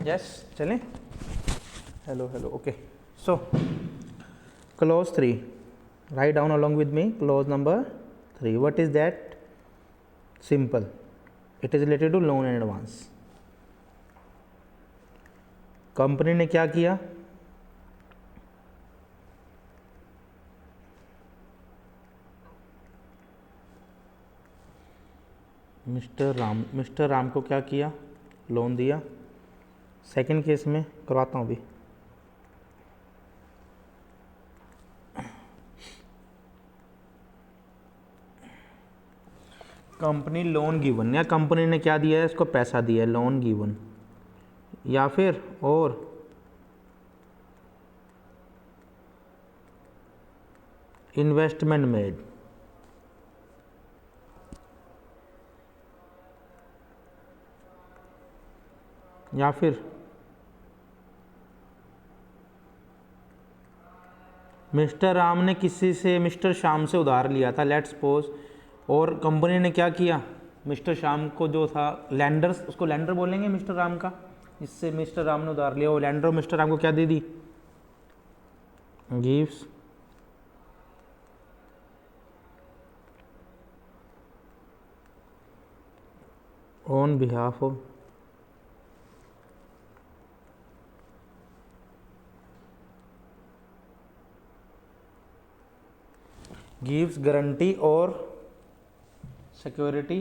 यस चलें, hello hello okay. So clause 3, write down along with me clause number 3. What is that? Simple, it is related to loan and advance. Company ने क्या किया, मिस्टर राम को क्या किया, लोन दिया। सेकंड केस में करवाता हूँ अभी। कंपनी लोन गिवन, या कंपनी ने क्या दिया है, इसको पैसा दिया है, लोन गिवन, या फिर और इन्वेस्टमेंट मेड, या फिर मिस्टर राम ने किसी से, मिस्टर श्याम से उधार लिया था, लेट्स सपोज, और कंपनी ने क्या किया, मिस्टर श्याम को जो था लैंडर्स, उसको लैंडर बोलेंगे मिस्टर राम का, जिससे मिस्टर राम ने उधार लिया, वो लैंडर मिस्टर राम को क्या दे दी, gives on behalf of gives guarantee और security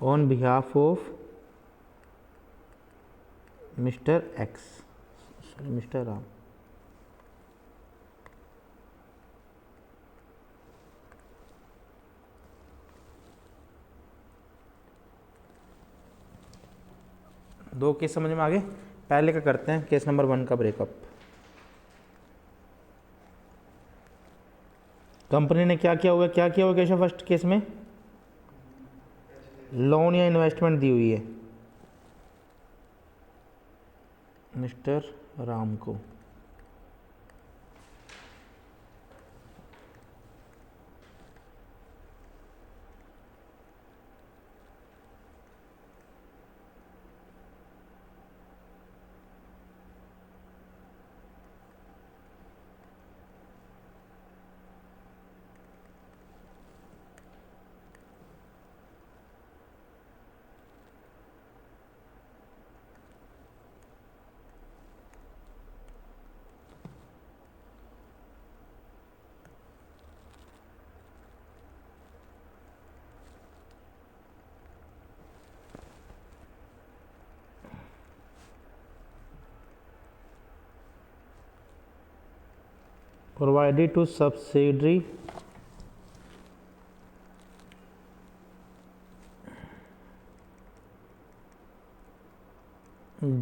on behalf of Mr X, sorry Mr Ram. दो केस समझ में आ गए। पहले का करते हैं, केस नंबर 1 का ब्रेकअप। कंपनी ने क्या किया होगा, क्या किया होगा केशव फर्स्ट केस में, लोन या इन्वेस्टमेंट दी हुई है मिस्टर राम को, provided to subsidiary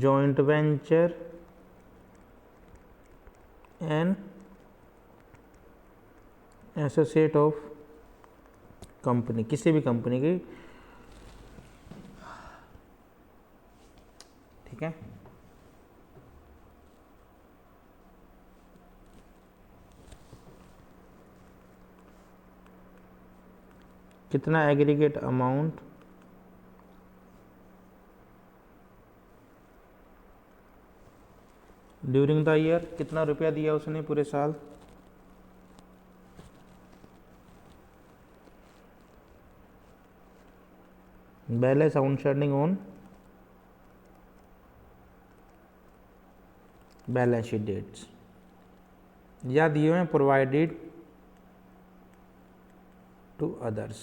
joint venture and associate of company, किसी भी कंपनी की, ठीक है। कितना aggregate amount during the year, कितना रुपया दिया उसने पूरे साल, balance outstanding on balance sheet dates, या दिए हुए प्रोवाइडेड टू अदर्स।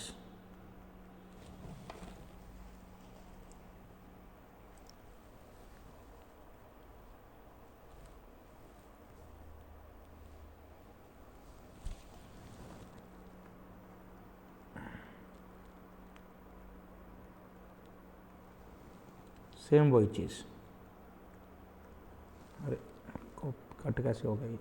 सेम वही चीज़, अरे कट कैसे हो गई,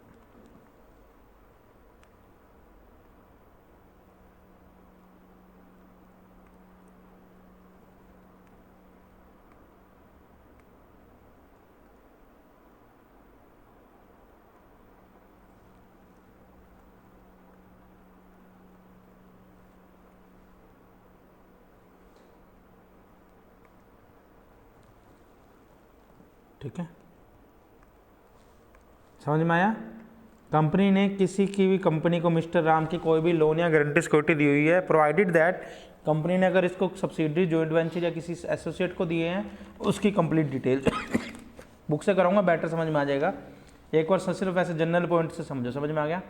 ठीक है, समझ में आया। कंपनी ने किसी की भी कंपनी को मिस्टर राम की कोई भी लोन या गारंटी सिक्योरिटी दी हुई है, प्रोवाइडेड दैट, कंपनी ने अगर इसको सब्सिडरी जॉइंट वेंचर या किसी एसोसिएट को दिए हैं उसकी कंप्लीट डिटेल बुक से कराऊंगा, बेटर समझ में आ जाएगा। एक बार सिर्फ ऐसे जनरल पॉइंट से समझो, समझ में आ गया।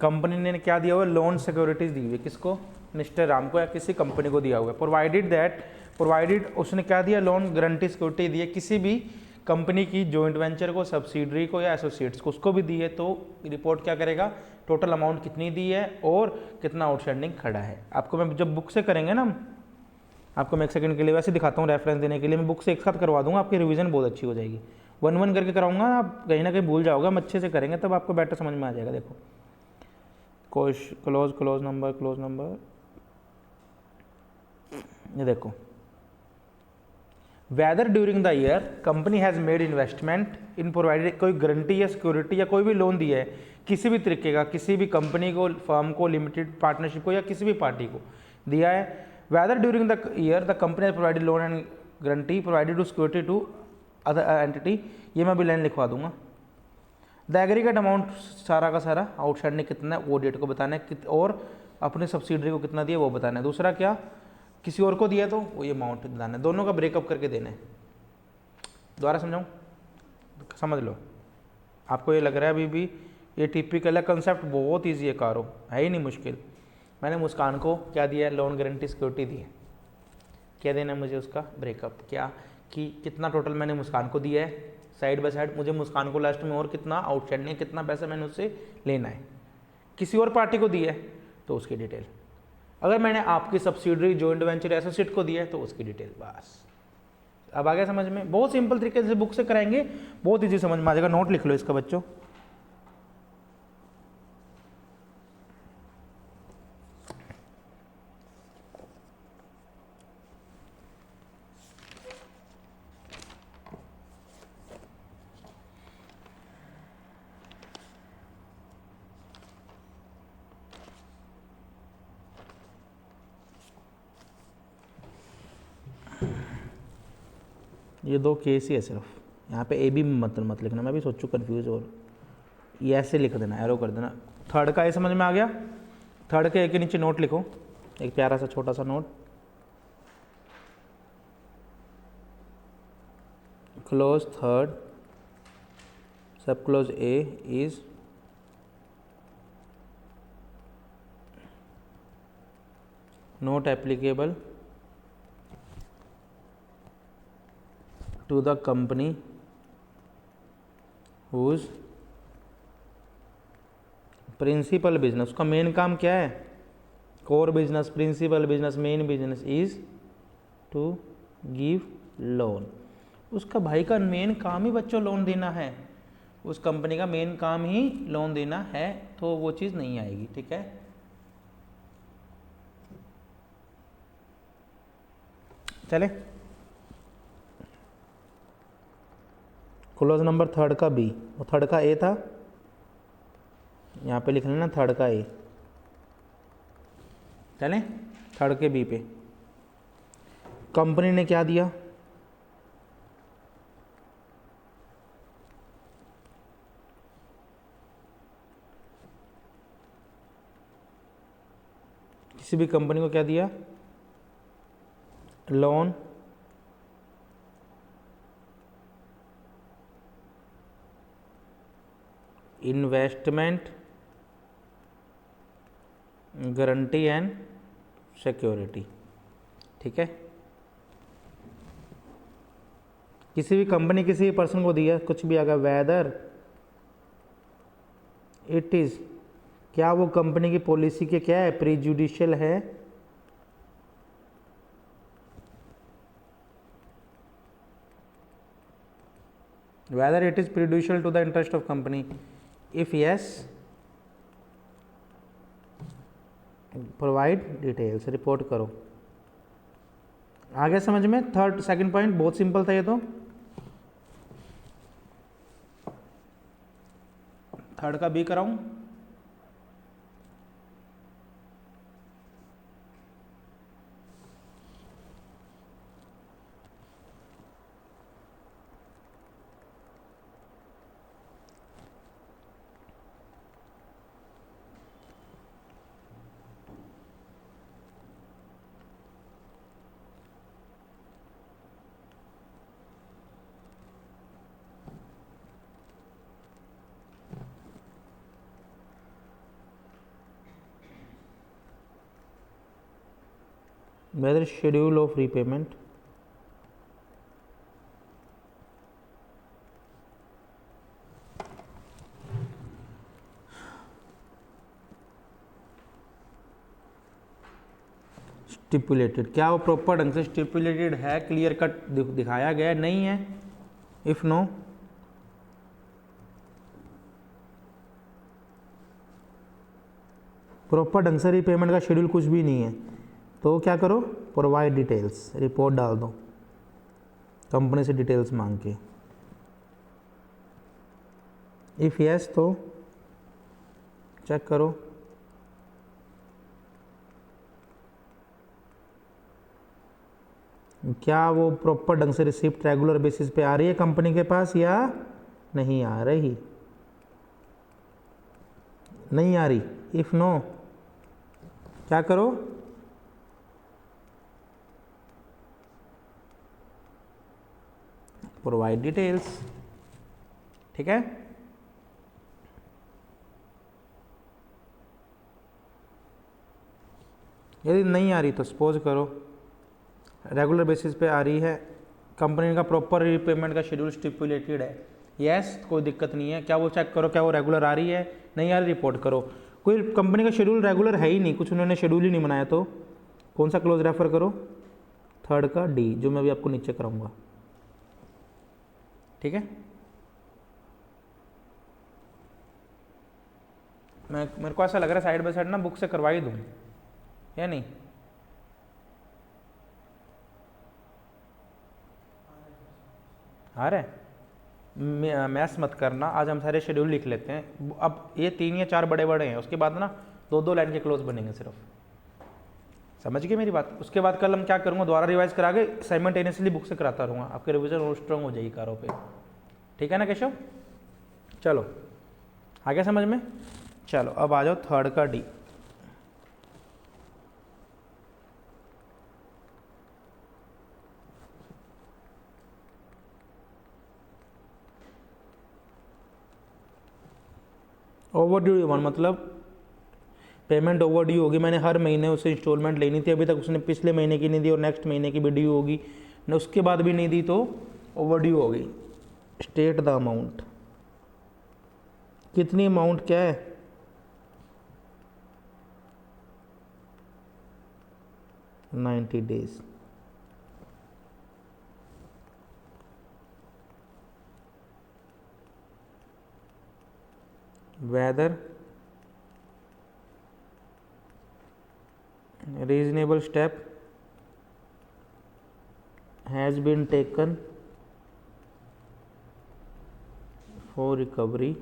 कंपनी ने क्या दिया हुआ है, लोन सिक्योरिटीज दी हुई है, किसको, मिस्टर राम को या किसी कंपनी को दिया हुआ है। प्रोवाइडेड दैट, प्रोवाइडेड उसने क्या दिया, लोन गारंटी सिक्योरिटी दी है किसी भी कंपनी की जॉइंट वेंचर को, सब्सिडरी को या एसोसिएट्स को, उसको भी दी है, तो रिपोर्ट क्या करेगा, टोटल अमाउंट कितनी दी है और कितना आउटस्टैंडिंग खड़ा है। आपको मैं जब बुक से करेंगे ना, आपको मैं एक सेकंड के लिए वैसे दिखाता हूँ रेफरेंस देने के लिए, मैं बुक से एक साथ करवा दूंगा, आपकी रिवीजन बहुत अच्छी हो जाएगी। 1-1 करके कराऊंगा, आप कहीं ना कहीं भूल जाओगे, हम अच्छे से करेंगे तब आपको बेटर समझ में आ जाएगा। देखो क्लोज नंबर, ये देखो, whether during the year company has made investment in provided, कोई गारंटी या सिक्योरिटी या कोई भी लोन दिया है किसी भी तरीके का, किसी भी कंपनी को, फर्म को, लिमिटेड पार्टनरशिप को या किसी भी पार्टी को दिया है। Whether during the year the company has provided loan and guarantee provided to security to other entity, ये मैं भी लाइन लिखवा दूंगा। द एग्रीगेट अमाउंट, सारा का सारा आउटस्टैंडिंग कितना है वो डेट को बताना है, और अपने सब्सिडरी को कितना दिया वो बताना है। दूसरा क्या, किसी और को दिया तो वो ये अमाउंट बताना है, दोनों का ब्रेकअप करके देना है। दोबारा समझाऊँ, समझ लो। आपको ये लग रहा है अभी भी ये टिपिकल है, कंसेप्ट बहुत ईजी है, कारो है ही नहीं मुश्किल। मैंने मुस्कान को क्या दिया है, लोन गारंटी सिक्योरिटी दी है, क्या देना है मुझे, उसका ब्रेकअप, क्या कि कितना टोटल मैंने मुस्कान को दिया है, साइड बाय साइड मुझे मुस्कान को लास्ट में और कितना आउटस्टैंडिंग है, कितना पैसा मैंने उससे लेना है। किसी और पार्टी को दिया है तो उसकी डिटेल, अगर मैंने आपकी सब्सिडरी जॉइंट वेंचर एसोसिएट को दिया है तो उसकी डिटेल, बस। अब आ गया समझ में, बहुत सिंपल तरीके से बुक से कराएंगे, बहुत ईजी समझ में आ जाएगा। नोट लिख लो इसका बच्चों। ये दो केस ही है सिर्फ, यहाँ पे ए बी मत लिखना, मैं भी सोचूं कन्फ्यूज, और ये ऐसे लिख देना, एरो कर देना। थर्ड का ये समझ में आ गया। थर्ड के एक के नीचे नोट लिखो, एक प्यारा सा छोटा सा note, clause third sub clause A is not applicable to the company whose principal business, उसका मेन काम क्या है, core business, principal business, main business is to give loan. उसका भाई का मेन काम ही बच्चों लोन देना है, उस कंपनी का मेन काम ही लोन देना है, तो वो चीज़ नहीं आएगी, ठीक है। चले, क्लोज नंबर थर्ड का बी, वो थर्ड का ए था, यहाँ पे लिख लेना थर्ड का ए। चलें थर्ड के बी पे, कंपनी ने क्या दिया, किसी भी कंपनी को क्या दिया, loan investment guarantee and security, ठीक है। किसी भी कंपनी किसी भी पर्सन को दिया, कुछ भी आएगा, वेदर इट इज, क्या वो कंपनी की पॉलिसी के क्या है, प्रीजुडिशियल है, whether it is prejudicial to the interest of company, if yes provide details, report करो। आगे समझ में। थर्ड सेकंड पॉइंट बहुत सिंपल था ये तो, थर्ड का बी कराऊं, whether schedule of repayment stipulated, क्या वो प्रॉपर ढंग से स्टिपुलेटेड है, क्लियर कट दिखाया गया नहीं है? इफ नो, प्रॉपर ढंग से रीपेमेंट का शेड्यूल कुछ भी नहीं है तो क्या करो, प्रोवाइड डिटेल्स, रिपोर्ट डाल दो कंपनी से डिटेल्स मांग के। इफ यस तो चेक करो, क्या वो प्रॉपर ढंग से रिसिप्ट रेगुलर बेसिस पे आ रही है कंपनी के पास या नहीं आ रही, नहीं आ रही। इफ नो क्या करो, प्रोवाइड डिटेल्स। ठीक है, यदि नहीं आ रही तो सपोज करो रेगुलर बेसिस पे आ रही है, कंपनी का प्रॉपर रीपेमेंट का शेड्यूल स्टिपुलेटेड है, यस कोई दिक्कत नहीं है। क्या वो चेक करो क्या वो रेगुलर आ रही है, नहीं आ रही रिपोर्ट करो। कोई कंपनी का शेड्यूल रेगुलर है ही नहीं, कुछ उन्होंने शेड्यूल ही नहीं बनाया तो कौन सा क्लोज रेफर करो, थर्ड का डी, जो मैं अभी आपको नीचे कराऊंगा। ठीक है, मेरे को ऐसा लग रहा है साइड बाय साइड ना बुक से करवा ही दूँ या नहीं। आ रहा है, मैस मत करना, आज हम सारे शेड्यूल लिख लेते हैं। अब ये 3 या 4 बड़े बड़े हैं, उसके बाद ना 2-2 लाइन के क्लोज बनेंगे सिर्फ, समझ गए मेरी बात। उसके बाद कल हम क्या करूँगा, दोबारा रिवाइज करा के साइमल्टेनियसली बुक से कराता रहूँगा, आपके रिविजन और स्ट्रॉन्ग हो जाएगी कारों पे। ठीक है ना केशव, चलो आ गया समझ में। चलो अब आ जाओ थर्ड का डी। ओवर ड्यू डिमांड मतलब पेमेंट ओवर ड्यू होगी, मैंने हर महीने उसे इंस्टॉलमेंट लेनी थी, अभी तक उसने पिछले महीने की नहीं दी और नेक्स्ट महीने की भी ड्यू होगी, न उसके बाद भी नहीं दी तो ओवर ड्यू होगी। स्टेट द अमाउंट, कितनी अमाउंट क्या है, $90 days। whether reasonable step has been taken for recovery,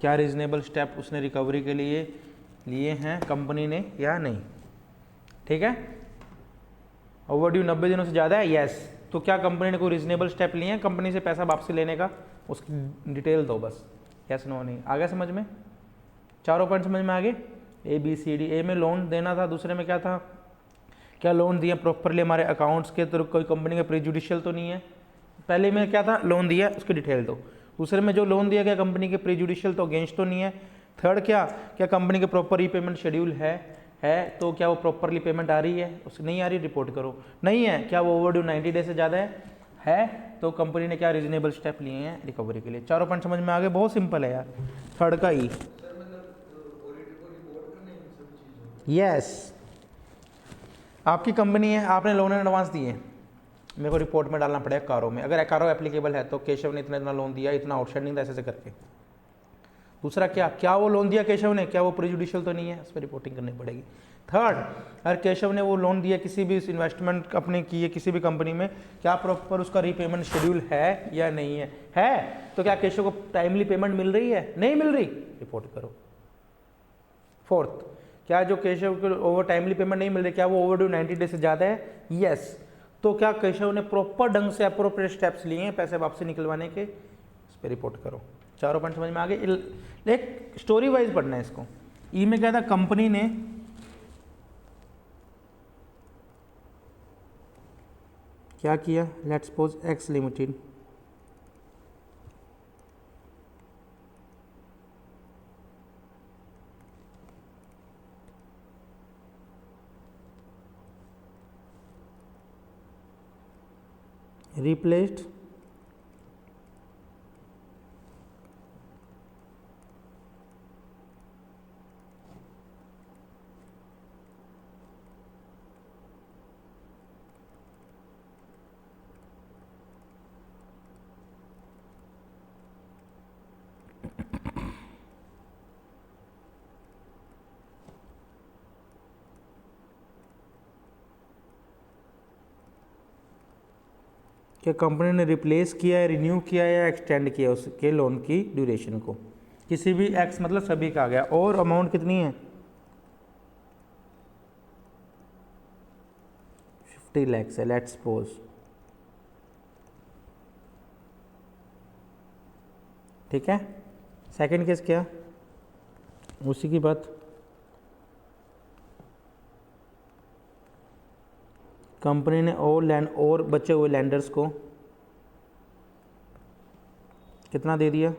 क्या रीजनेबल स्टेप उसने रिकवरी के लिए लिए हैं कंपनी ने या नहीं। ठीक है, ओवरड्यू 90 दिनों से ज़्यादा है, यस, तो क्या कंपनी ने कोई रीजनेबल स्टेप लिए हैं कंपनी से पैसा वापसी लेने का, उसकी डिटेल दो बस, यस नो नहीं। आ गया समझ में, चारों पॉइंट समझ में आ गए। ए बी सी डी, ए में लोन देना था, दूसरे में क्या था, क्या लोन दिया प्रॉपरली हमारे अकाउंट्स के थ्रू, कोई कंपनी का प्रीजुडिशियल तो नहीं है। पहले में क्या था, लोन दिया उसकी डिटेल दो। दूसरे में जो लोन दिया गया कंपनी के प्रीजुडिशियल तो अगेंस्ट तो नहीं है। थर्ड क्या कंपनी के प्रॉपर रीपेमेंट शेड्यूल है तो क्या वो प्रॉपरली पेमेंट आ रही है, उसकी नहीं आ रही रिपोर्ट करो। नहीं है, क्या वो ओवरड्यू 90 डेज से ज़्यादा है तो कंपनी ने क्या रीजनेबल स्टेप लिए हैं रिकवरी के लिए। चारों पॉइंट समझ में आ गए, बहुत सिंपल है यार। थर्ड का ई, यस, आपकी कंपनी है, आपने लोन एंड एडवांस दिए, मेरे को रिपोर्ट में डालना पड़ेगा कारों में, अगर कारो एप्लीकेबल है तो केशव ने इतना लोन दिया, इतना आउटस्टैंडिंग था, ऐसे करके। दूसरा क्या वो लोन दिया केशव ने, क्या वो प्रीजुडिशियल तो नहीं है, उस पर रिपोर्टिंग करनी पड़ेगी। थर्ड, अगर केशव ने वो लोन दिया किसी भी इन्वेस्टमेंट अपने की है किसी भी कंपनी में, क्या प्रॉपर उसका रीपेमेंट शेड्यूल है या नहीं है तो क्या केशव को टाइमली पेमेंट मिल रही है, नहीं मिल रही, रिपोर्ट करो। फोर्थ, क्या जो केशव को ओवर टाइमली पेमेंट नहीं मिल रही, क्या वो ओवरड्यू 90 डेज से ज़्यादा है, यस, तो क्या केशव ने प्रॉपर ढंग से अप्रोप्रिएट स्टेप्स लिए हैं पैसे वापसी निकलवाने के, इस पर रिपोर्ट करो। चारों पॉइंट समझ में आ गए। एक स्टोरी वाइज पढ़ना है इसको। ई में क्या था, कंपनी ने क्या किया, let's suppose x limited replaced कि कंपनी ने रिप्लेस किया है, रिन्यू किया है या एक्सटेंड किया उसके लोन की ड्यूरेशन को, किसी भी एक्स मतलब सभी का आ गया। और अमाउंट कितनी है 50 लाख है, लेट्स सपोज। ठीक है, सेकंड केस क्या, उसी की बात। कंपनी ने और बचे हुए लैंडर्स को कितना दे दिया,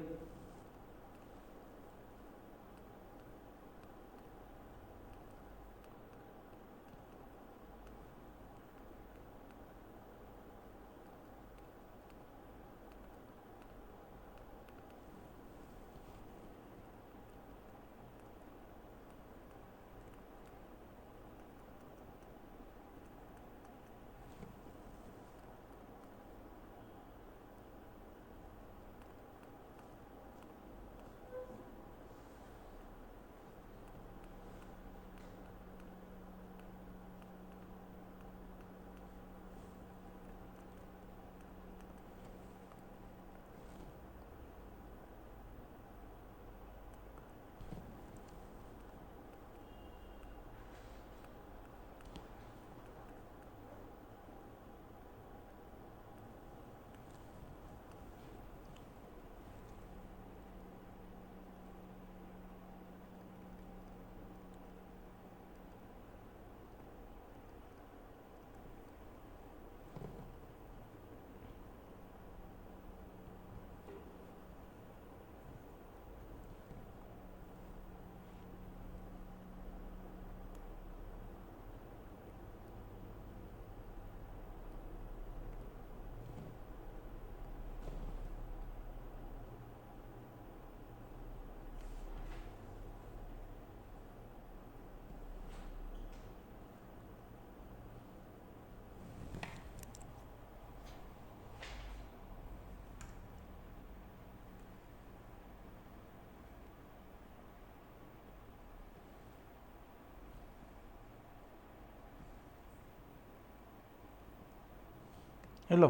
लो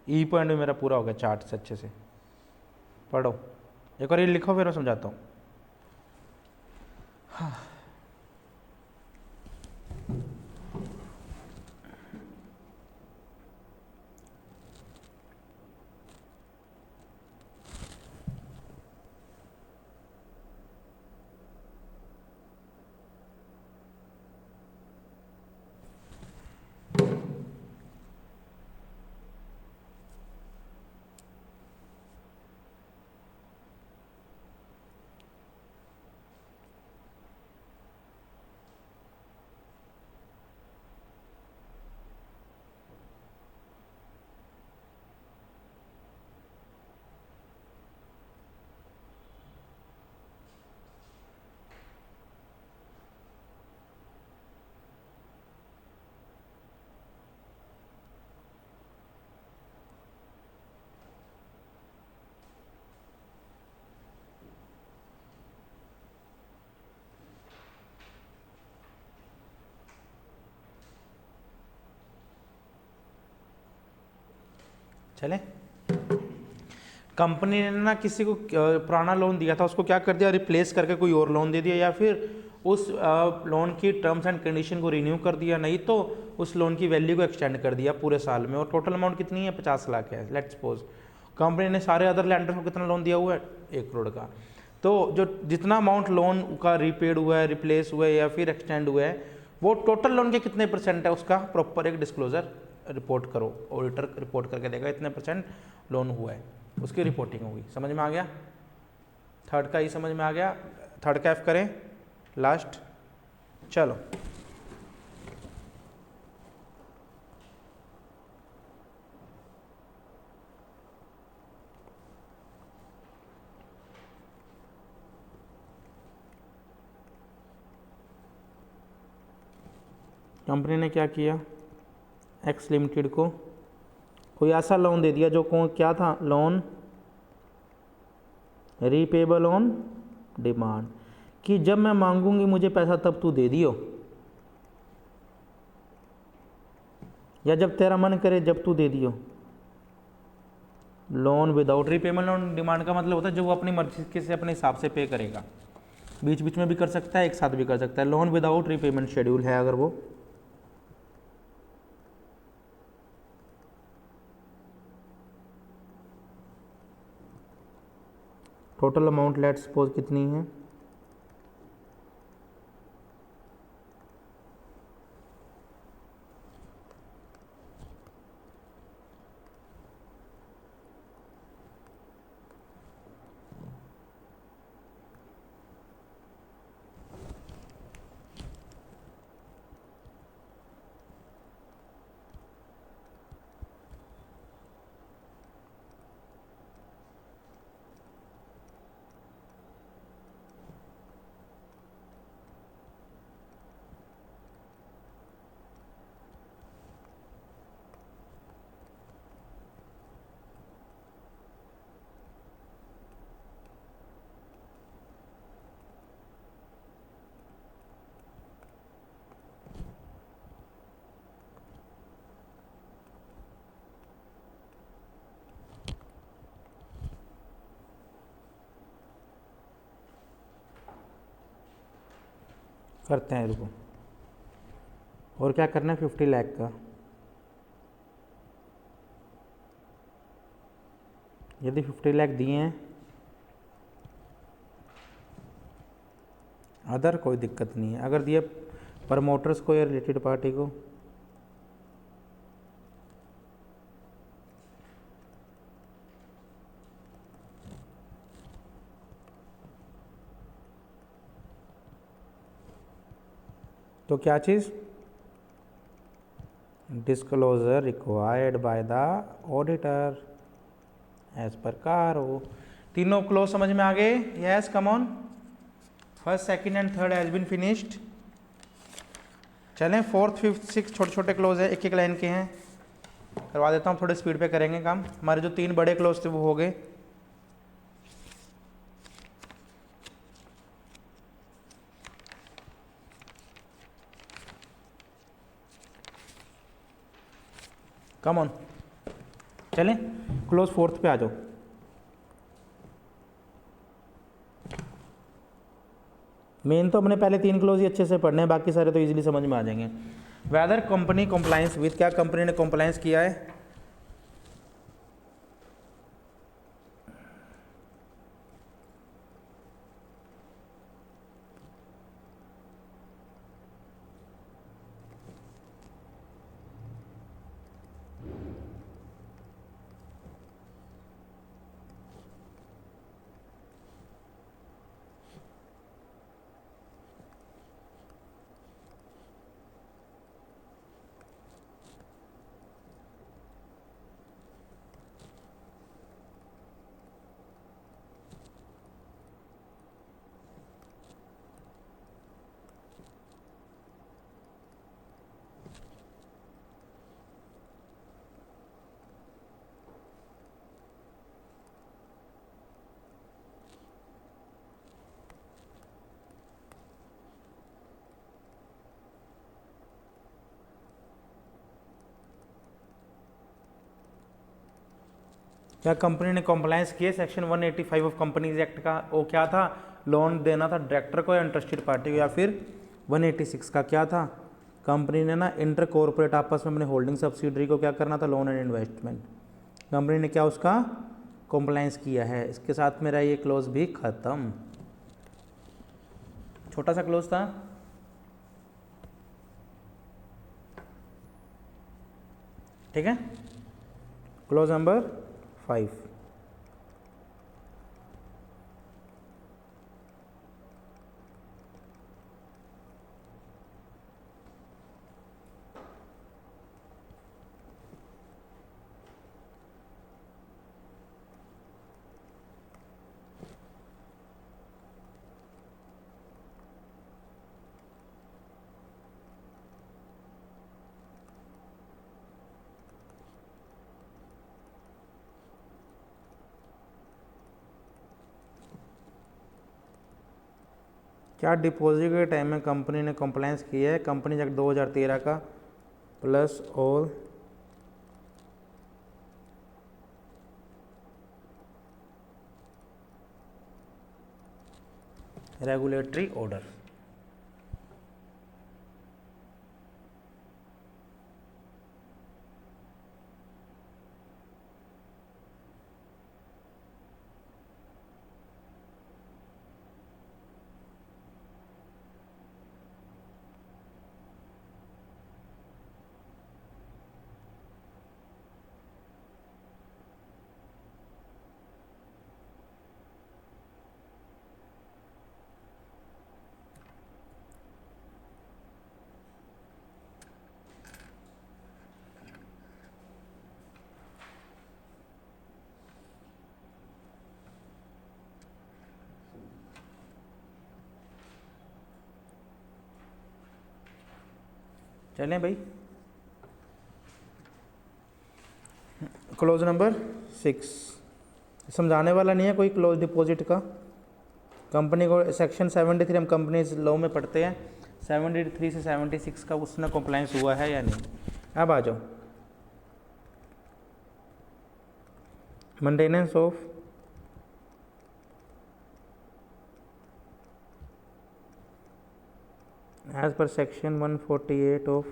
ई पॉइंट भी मेरा पूरा हो गया चार्ट से अच्छे से। पढ़ो एक बार ये लिखो फिर मैं समझाता हूँ। हाँ चले, कंपनी ने ना किसी को पुराना लोन दिया था उसको क्या कर दिया, रिप्लेस करके कोई और लोन दे दिया, या फिर उस लोन की टर्म्स एंड कंडीशन को रिन्यू कर दिया, नहीं तो उस लोन की वैल्यू को एक्सटेंड कर दिया पूरे साल में। और टोटल अमाउंट कितनी है 50 लाख है लेट्स सपोज। कंपनी ने सारे अदर लैंडर को कितना लोन दिया हुआ है 1 करोड़ का। तो जो जितना अमाउंट लोन का रीपेड हुआ है, रिप्लेस हुआ है या फिर एक्सटेंड हुआ है, वो टोटल लोन के कितने % है उसका प्रॉपर एक डिस्क्लोजर रिपोर्ट करो। ऑडिटर रिपोर्ट करके देगा इतने % लोन हुआ है, उसकी रिपोर्टिंग होगी। समझ में आ गया? थर्ड का ही समझ में आ गया? थर्ड का F करें लास्ट। चलो कंपनी ने क्या किया, एक्स लिमिटेड को कोई ऐसा लोन दे दिया जो क्या था, लोन रीपेबल ऑन डिमांड, कि जब मैं मांगूंगी मुझे पैसा तब तू दे दियो, या जब तेरा मन करे जब तू दे दियो। Loan without repayment on demand का मतलब होता है जो वो अपनी मर्जी के से अपने हिसाब से पे करेगा, बीच बीच में भी कर सकता है, एक साथ भी कर सकता है। लोन विदाउट रीपेमेंट शेड्यूल है अगर वो, टोटल अमाउंट लेट सपोज कितनी है, करते हैं रुको। और क्या करना है, 50 लाख का, यदि 50 लाख दिए हैं अदर कोई दिक्कत नहीं है, अगर दिए प्रमोटर्स को या रिलेटेड पार्टी को, तो क्या चीज़, disclosure required by the auditor as per CARO. तीनों क्लोज समझ में आ गए, yes come on, first second and third has been finished. चलें फोर्थ फिफ्थ सिक्स छोटे छोटे क्लोज है, एक एक लाइन के हैं, करवा देता हूँ, थोड़े स्पीड पे करेंगे काम। हमारे जो 3 बड़े क्लोज थे वो हो गए। कम ऑन, चलें क्लोज फोर्थ पे आ जाओ। मेन तो अपने पहले 3 क्लोज ही अच्छे से पढ़ने हैं, बाकी सारे तो इजीली समझ में आ जाएंगे। वेदर कंपनी कंप्लायंस विद, क्या कंपनी ने कंप्लायंस किया है, क्या कंपनी ने कंप्लायंस किए सेक्शन 185 ऑफ कंपनीज एक्ट का, वो क्या था, लोन देना था डायरेक्टर को या इंटरेस्टेड पार्टी को, या फिर 186 का क्या था, कंपनी ने ना इंटर कॉर्पोरेट आपस में अपने होल्डिंग सब्सिडरी को क्या करना था, लोन एंड इन्वेस्टमेंट। कंपनी ने क्या उसका कंप्लायंस किया है। इसके साथ मेरा ये क्लोज भी खत्म, छोटा सा क्लोज था। ठीक है, क्लोज नंबर 5। क्या डिपॉजिट के टाइम में कंपनी ने कंप्लायंस किया है? कंपनी एक्ट 2013 का प्लस ऑल रेगुलेटरी ऑर्डर। चलें भाई, क्लोज नंबर 6 समझाने वाला नहीं है कोई क्लोज डिपॉजिट का। कंपनी को सेक्शन 73 हम कंपनीज लॉ में पढ़ते हैं, 73 से 76 का उसमें कंप्लायंस हुआ है या नहीं। अब आ जाओ, maintenance of as per section 148 of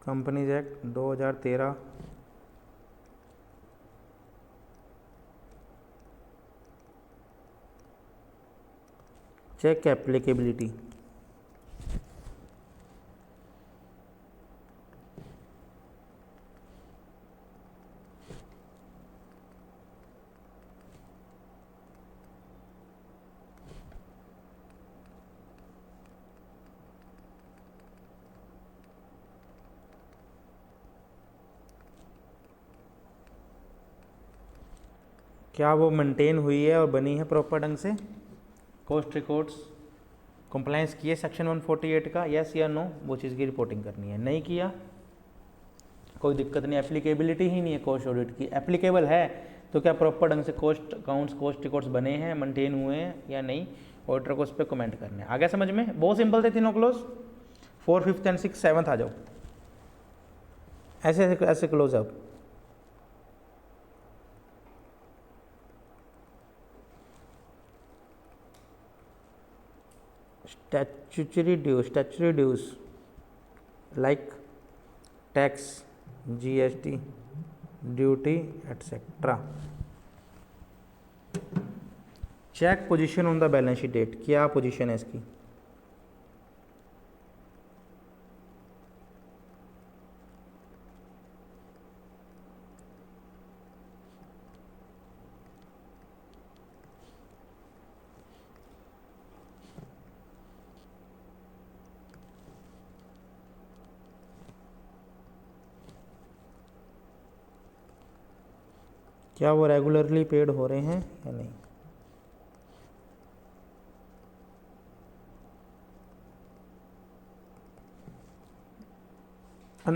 Companies Act 2013 check applicability. क्या वो मेंटेन हुई है और बनी है प्रॉपर ढंग से? कॉस्ट रिकॉर्ड्स कंप्लायंस किए सेक्शन 148 का, यस या नो, वो चीज़ की रिपोर्टिंग करनी है। नहीं किया कोई दिक्कत नहीं, एप्लीकेबिलिटी ही नहीं है कॉस्ट ऑडिट की। एप्लीकेबल है तो क्या प्रॉपर ढंग से कॉस्ट अकाउंट्स कॉस्ट रिकॉर्ड्स बने हैं, मेंटेन हुए हैं या नहीं, ऑडिटर को उस पर कमेंट करने हैं। आ गया समझ में? बहुत सिंपल थे तीनों close. 4, 5th and 6th 7th आ जाओ, ऐसे ऐसे क्लोज अब। statutory dues like tax, GST, duty, etc. Check position on the balance sheet date, क्या पोजीशन है इसकी? क्या वो रेगुलरली पेड हो रहे हैं या नहीं?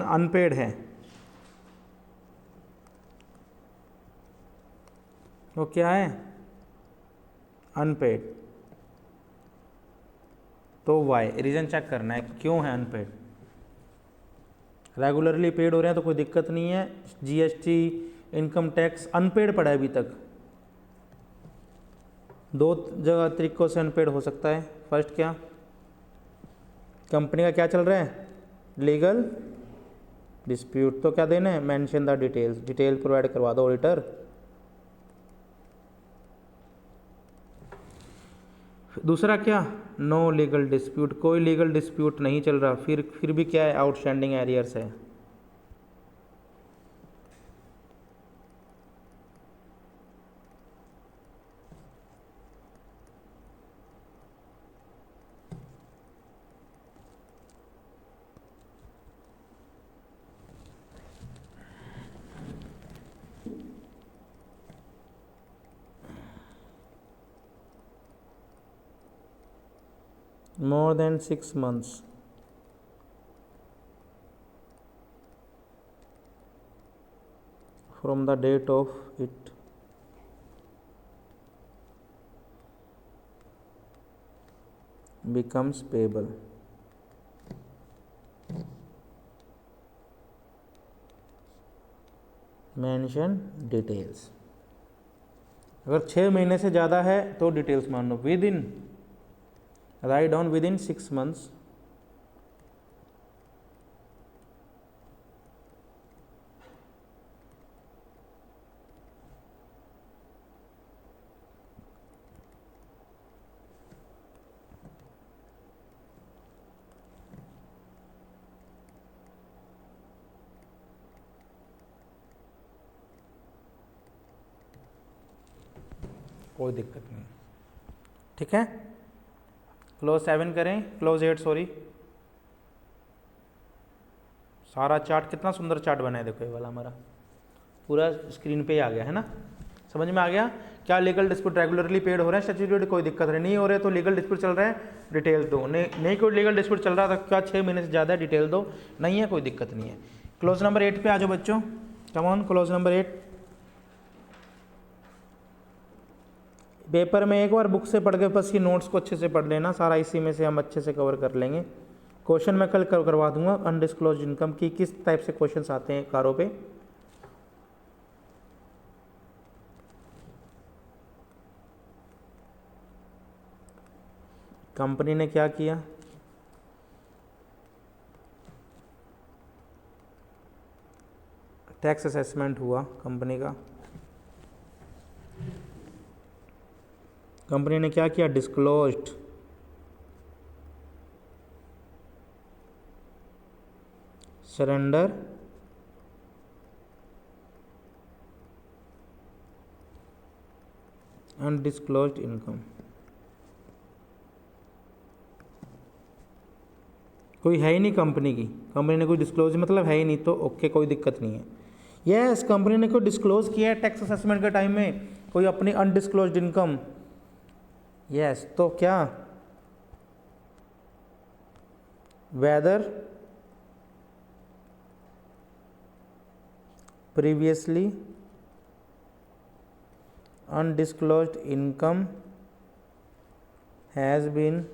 अनपेड है वो क्या है? अनपेड। तो वाई रीज़न चेक करना है क्यों है अनपेड। रेगुलरली पेड हो रहे हैं तो कोई दिक्कत नहीं है, जीएसटी इनकम टैक्स अनपेड पड़ा है अभी तक। दो जगह तरीकों से अनपेड हो सकता है। फर्स्ट क्या, कंपनी का क्या चल रहा है, लीगल डिस्प्यूट, तो क्या देना है, mention the details, detail provide करवा दो ऑडिटर। दूसरा क्या, नो लीगल डिस्प्यूट, कोई लीगल डिस्प्यूट नहीं चल रहा, फिर भी क्या है, आउटस्टैंडिंग एरियर्स है। more than 6 months from the date of it becomes payable. Mention details. अगर 6 महीने से ज़्यादा है तो डिटेल्स मान लो within, write down within 6 months, कोई दिक्कत नहीं, ठीक है। क्लोज 7 करें, क्लोज 8 सॉरी। सारा चार्ट कितना सुंदर चार्ट बना है, देखो ये वाला हमारा पूरा स्क्रीन पे ही आ गया है ना, समझ में आ गया। क्या लीगल डिस्प्यूट रेगुलरली पेड हो रहे हैं, स्टैट्यूटरी कोई दिक्कत नहीं हो रहे तो लीगल डिस्प्यूट चल रहा है, डिटेल दो। नहीं कोई लीगल डिस्प्यूट चल रहा था, क्या 6 महीने से ज़्यादा है, डिटेल दो। नहीं है कोई दिक्कत नहीं है। क्लोज नंबर 8 पे आ जाओ बच्चों, come on. Close number 8 paper में एक बार बुक से पढ़ के बस ये नोट्स को अच्छे से पढ़ लेना, सारा इसी में से हम अच्छे से कवर कर लेंगे। क्वेश्चन मैं कल करवा दूंगा अनडिस्क्लोज इनकम की, किस टाइप से क्वेश्चंस आते हैं कारों पे। कंपनी ने क्या किया, टैक्स असेसमेंट हुआ कंपनी का। कंपनी ने क्या किया, डिस्क्लोज्ड सरेंडर अनडिस्क्लोज्ड इनकम। कोई है ही नहीं कंपनी की, कंपनी ने कोई डिस्क्लोज मतलब है ही नहीं, तो ओके कोई दिक्कत नहीं है। यस कंपनी ने कोई डिस्क्लोज किया है टैक्स असेसमेंट के टाइम में कोई अपनी अनडिस्क्लोज्ड इनकम, यस तो क्या, whether previously undisclosed income has been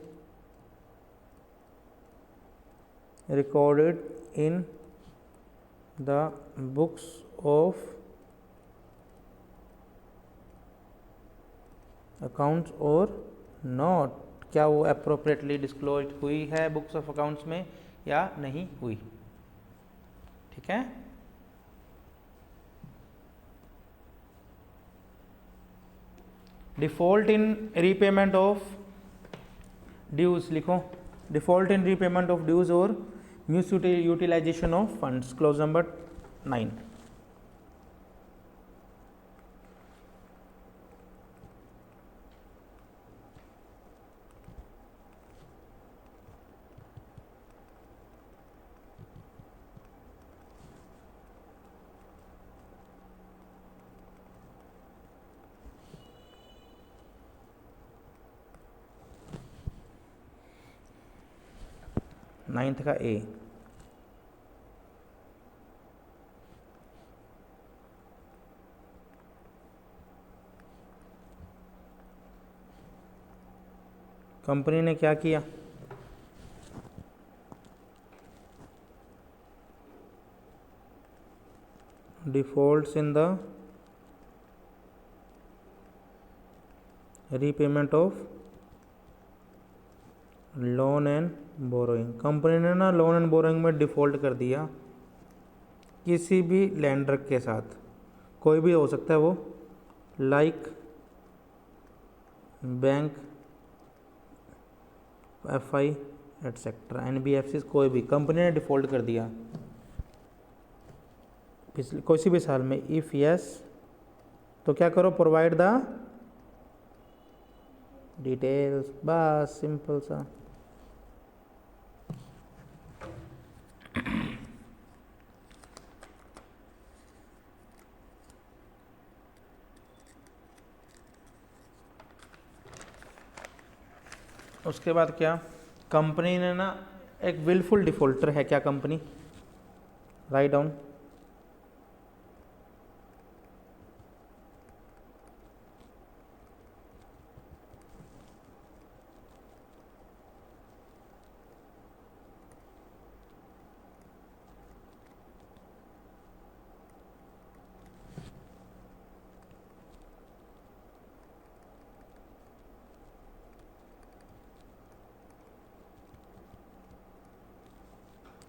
recorded in the books of accounts or not। क्या वो appropriately disclosed हुई है बुक्स ऑफ अकाउंट्स में या नहीं हुई, ठीक है। Default in repayment of dues लिखो, default in repayment of dues और misutilisation of funds. Clause number 9। Ninth का ए, कंपनी ने क्या किया, defaults in the repayment of loan and borrowing. Company ने ना लोन एंड बोरोइंग में डिफ़ॉल्ट कर दिया किसी भी लैंडर के साथ, कोई भी हो सकता है वो, like bank, FI etcetera, NBFC, कोई भी कंपनी ने डिफ़ॉल्ट कर दिया पिछले किसी भी साल में। इफ़ यस तो क्या करो, प्रोवाइड द डिटेल्स, बस सिंपल सा। उसके बाद क्या, कंपनी ने ना एक विलफुल डिफॉल्टर है, क्या company, write down,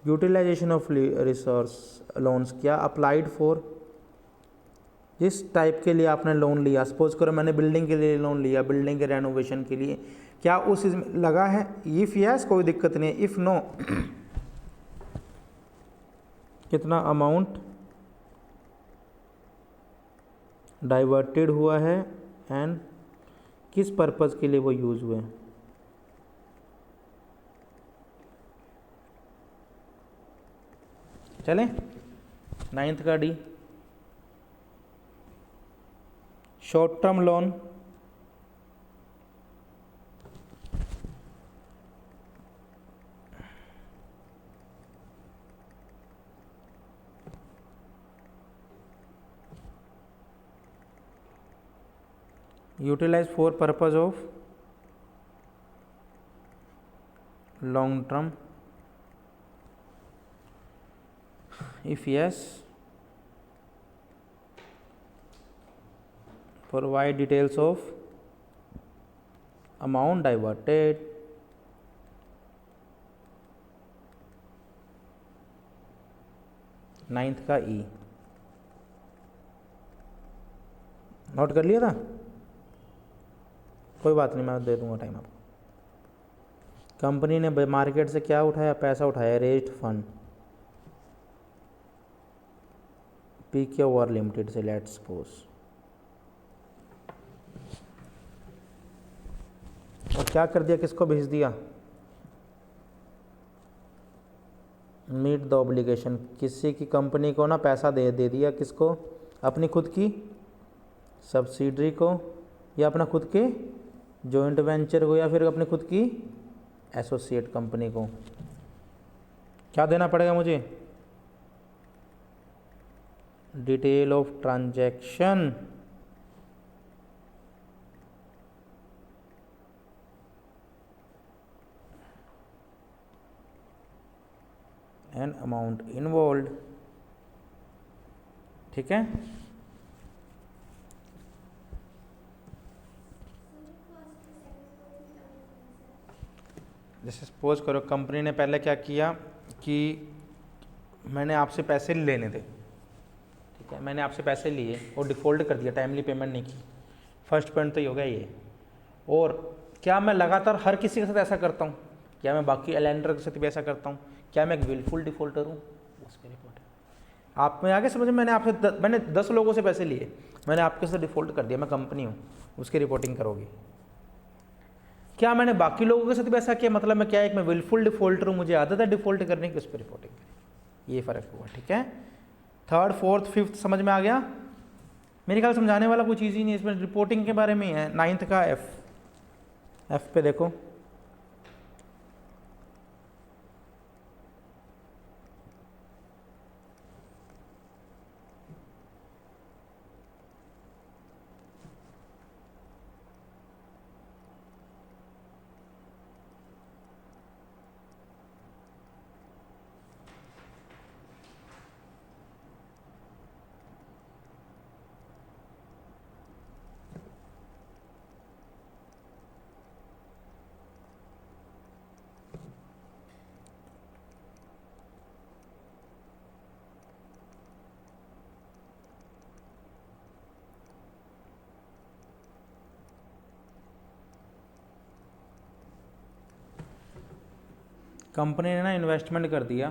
utilisation of resource loans, क्या अप्लाइड फॉर, जिस टाइप के लिए आपने लोन लिया, सपोज करो मैंने बिल्डिंग के लिए लोन लिया, बिल्डिंग के रेनोवेशन के लिए, क्या उस इसमें लगा है? इफ़ यस कोई दिक्कत नहीं है, इफ़ नो कितना अमाउंट डाइवर्टेड हुआ है एंड किस पर्पज़ के लिए वो यूज़ हुए। चलें 9th का D, short term loan, utilise for purpose of long term, if yes provide details of amount diverted, ninth का ई नोट कर लिया था, कोई बात नहीं, मैं दे दूंगा टाइम आपको। कंपनी ने मार्केट से क्या उठाया? पैसा उठाया, रेज्ड फंड पीके ओवर लिमिटेड से, लेट्स सपोज, और क्या कर दिया, किसको भेज दिया? मीट द ऑब्लिगेशन, किसी की कंपनी को ना पैसा दे दिया, किसको? अपनी खुद की सब्सिडरी को, या अपना खुद के जॉइंट वेंचर को, या फिर अपनी खुद की एसोसिएट कंपनी को। क्या देना पड़ेगा मुझे? Detail of transaction and amount involve, ठीक है। जैसे सपोज करो कंपनी ने पहले क्या किया कि मैंने आपसे पैसे लेने थे, ठीक है, मैंने आपसे पैसे लिए और डिफ़ॉल्ट कर दिया, टाइमली पेमेंट नहीं की। फर्स्ट पॉइंट तो ये हो गया ये। और क्या मैं लगातार हर किसी के साथ ऐसा करता हूँ? क्या मैं बाकी एलेंडर के साथ भी ऐसा करता हूँ? क्या मैं एक विलफुल डिफ़ॉल्टर हूँ? उस पर रिपोर्ट है। आप में आगे समझ, मैंने आपसे मैंने 10 लोगों से पैसे लिए, मैंने आपके साथ डिफ़ॉल्ट कर दिया, मैं कंपनी हूँ, उसकी रिपोर्टिंग करोगे। क्या मैंने बाकी लोगों के साथ भी ऐसा किया? मतलब मैं क्या एक मैं विलफुल डिफ़ॉल्टर हूँ, मुझे आदत है डिफ़ॉल्ट करने की, उस पर रिपोर्टिंग करें। ये फ़र्क हुआ, ठीक है। थर्ड फोर्थ फिफ्थ समझ में आ गया? मेरे ख्याल समझाने वाला कोई चीज़ ही नहीं, इसमें रिपोर्टिंग के बारे में ही है। 9th का एफ पे देखो, कंपनी ने ना इन्वेस्टमेंट कर दिया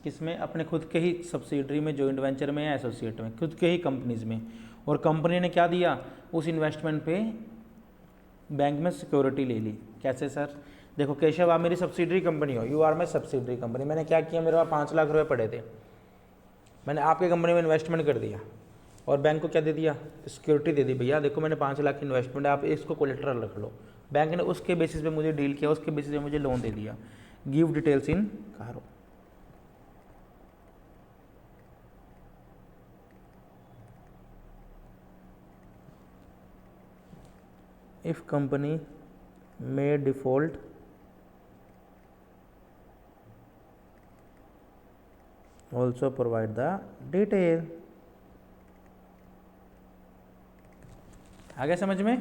किसमें? अपने खुद के ही सब्सिडरी में, जॉइंट वेंचर में या एसोसिएट में, खुद के ही कंपनीज में। और कंपनी ने क्या दिया? उस इन्वेस्टमेंट पे बैंक में सिक्योरिटी ले ली। कैसे सर? देखो केशव, आप मेरी सब्सिडरी कंपनी हो, you are my subsidiary company. मैंने क्या किया, मेरे पास 5 लाख रुपए पड़े थे, मैंने आपके कंपनी में इन्वेस्टमेंट कर दिया और बैंक को क्या दे दिया? सिक्योरिटी दे दी, भैया देखो मैंने 5 लाख की इन्वेस्टमेंट है, आप इसको कोलेटरल रख लो। बैंक ने उसके बेसिस पे मुझे डील किया, उसके बेसिस पे मुझे लोन दे दिया। गिव डिटेल्स इन कारो। If company may default also provide the detail। आ गया समझ में?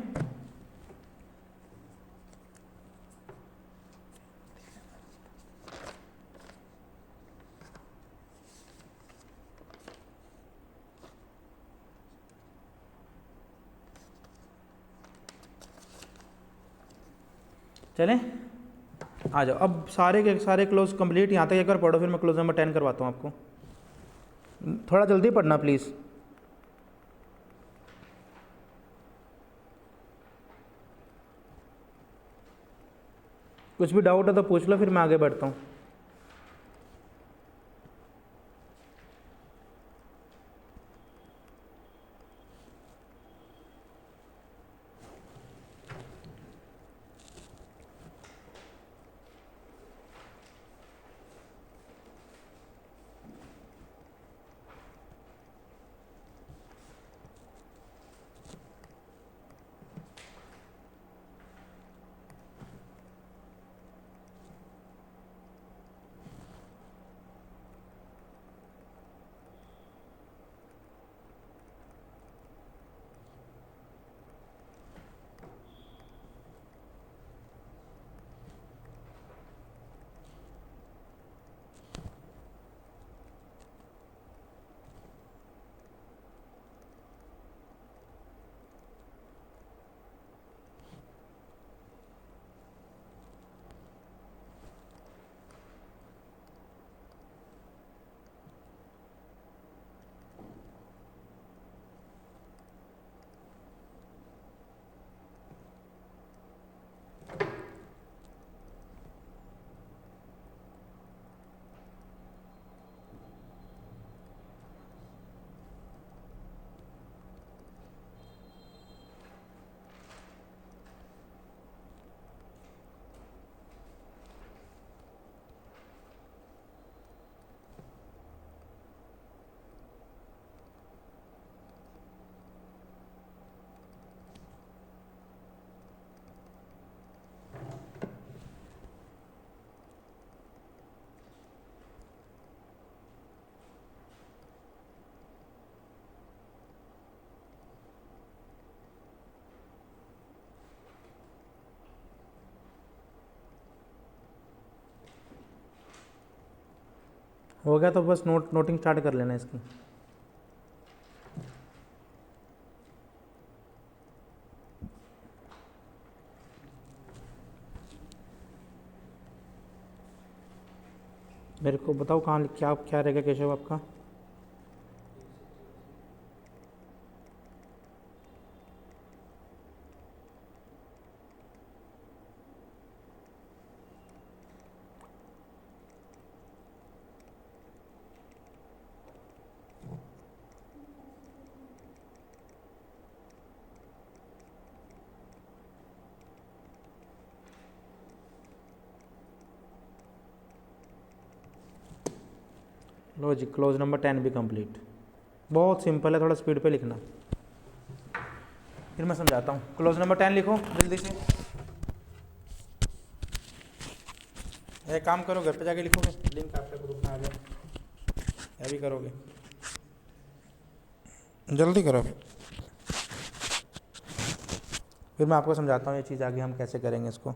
चलें, आ जाओ। अब सारे के सारे क्लोज कंप्लीट, यहाँ तक एक बार पढ़ो, फिर मैं क्लोज नंबर 10 करवाता हूँ आपको। थोड़ा जल्दी पढ़ना प्लीज़। कुछ भी डाउट है तो पूछ लो, फिर मैं आगे बढ़ता हूँ। हो गया तो बस नोटिंग स्टार्ट कर लेना इसकी। मेरे को बताओ कहाँ क्या क्या रहेगा केशव आपका। लो जी, क्लोज नंबर 10 भी कंप्लीट। बहुत सिंपल है, थोड़ा स्पीड पे लिखना, फिर मैं समझाता हूँ। क्लोज नंबर 10 लिखो जल्दी से। एक काम करो, घर पे जाके लिखोगे, लिंक आपके ग्रुप में आ गया, या भी करोगे, जल्दी करो फिर मैं आपको समझाता हूँ ये चीज़ आगे हम कैसे करेंगे इसको।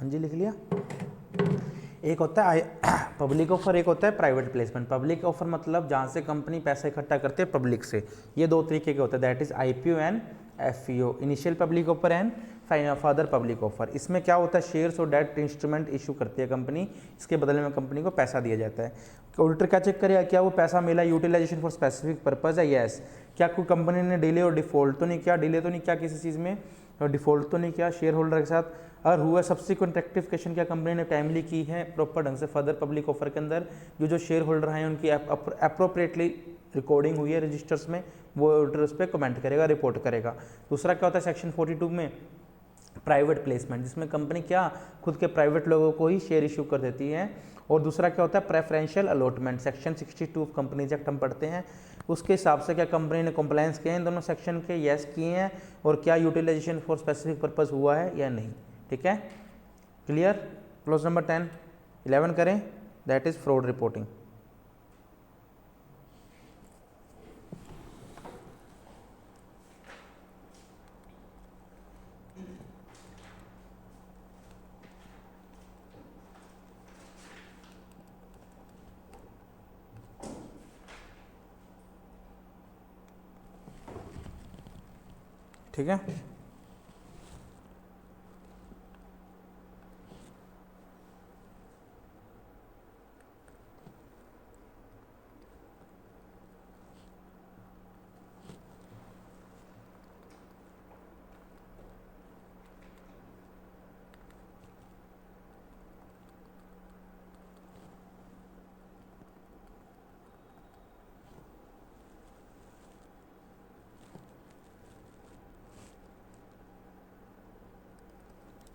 हाँ जी लिख लिया। एक होता है पब्लिक ऑफर, एक होता है प्राइवेट प्लेसमेंट। पब्लिक ऑफर मतलब जहाँ से कंपनी पैसा इकट्ठा करते हैं पब्लिक से, ये दो तरीके के होते हैं, that is IPO and FPO, initial public offer and further public offer. इसमें क्या होता है, शेयर्स और डेट इंस्ट्रूमेंट इशू करती है कंपनी, इसके बदले में कंपनी को पैसा दिया जाता है। ऑडिटर क्या चेक करेगा, क्या वो पैसा मिला यूटिलाइजेशन फॉर स्पेसिफिक पर्पज है, यस। क्या कोई कंपनी ने डिले और डिफॉल्ट तो नहीं किया, डिले तो नहीं किया किसी चीज़ में, और डिफॉल्ट तो नहीं किया शेयर होल्डर के साथ, और हुआ सब्सिक्वेंट रेक्टिफिकेशन क्या कंपनी ने टाइमली की है प्रॉपर ढंग से फर्दर पब्लिक ऑफर के अंदर, जो शेयर होल्डर हैं उनकी अप्रोप्रिएटली रिकॉर्डिंग हुई है रजिस्टर्स में, वो ऑडिटर उस पर कमेंट करेगा, रिपोर्ट करेगा। दूसरा क्या होता है सेक्शन 42 में प्राइवेट प्लेसमेंट, जिसमें कंपनी क्या खुद के प्राइवेट लोगों को ही शेयर इशू कर देती है। और दूसरा क्या होता है preferential allotment, section 62 of Companies act हम पढ़ते हैं, उसके हिसाब से क्या कंपनी ने कंप्लायंस किए हैं दोनों सेक्शन के, यस किए हैं, और क्या यूटिलाइजेशन फॉर स्पेसिफिक पर्पस हुआ है या नहीं। ठीक है, क्लियर। क्लोज नंबर 10 11 करें, दैट इज फ्रॉड रिपोर्टिंग। ठीक है,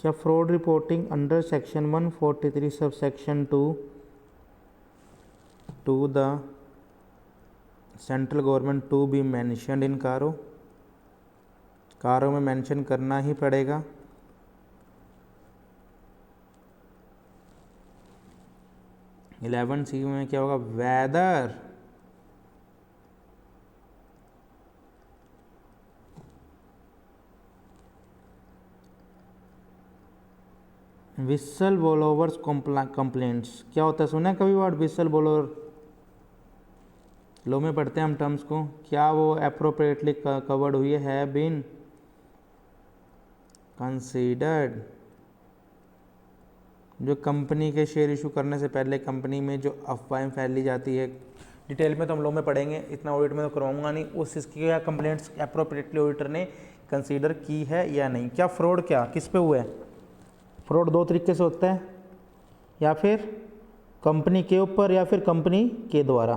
क्या fraud reporting under section 143 sub section 2 to the central government to be mentioned in CARO, कारों में मेंशन करना ही पड़ेगा। C में क्या होगा, वेदर विसल ब्लोअर्स कंप्लेंट्स, क्या होता है, सुना है कभी वर्ड विसल ब्लोअर, लो में पढ़ते हैं हम टर्म्स को, क्या वो अप्रोप्रिएटली कवर्ड हुई है बीन कंसीडर्ड। जो कंपनी के शेयर इशू करने से पहले कंपनी में जो अफवाहें फैली जाती है, डिटेल में तो हम लोग में पढ़ेंगे, इतना ऑडिट में तो करवाऊंगा नहीं, उस इसकी क्या कंप्लेंट्स अप्रोप्रिएटली ऑडिटर ने कंसीडर की है या नहीं। क्या फ्रॉड क्या किस पे हुआ है, फ्रॉड दो तरीके से होता है, या फिर कंपनी के ऊपर या फिर कंपनी के द्वारा।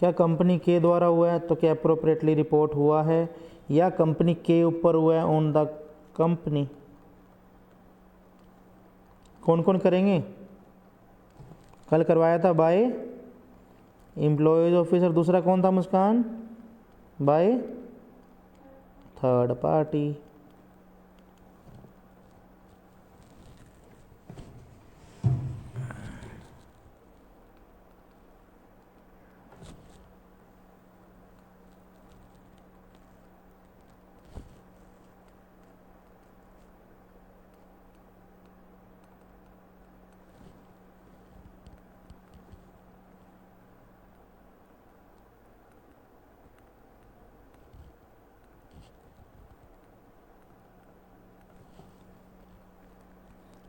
क्या कंपनी के द्वारा हुआ है तो क्या अप्रोप्रिएटली रिपोर्ट हुआ है, या कंपनी के ऊपर हुआ है ऑन द कंपनी। कौन कौन करेंगे, कल करवाया था बाय एम्प्लॉयज ऑफिसर, दूसरा कौन था मुस्कान, बाय थर्ड पार्टी।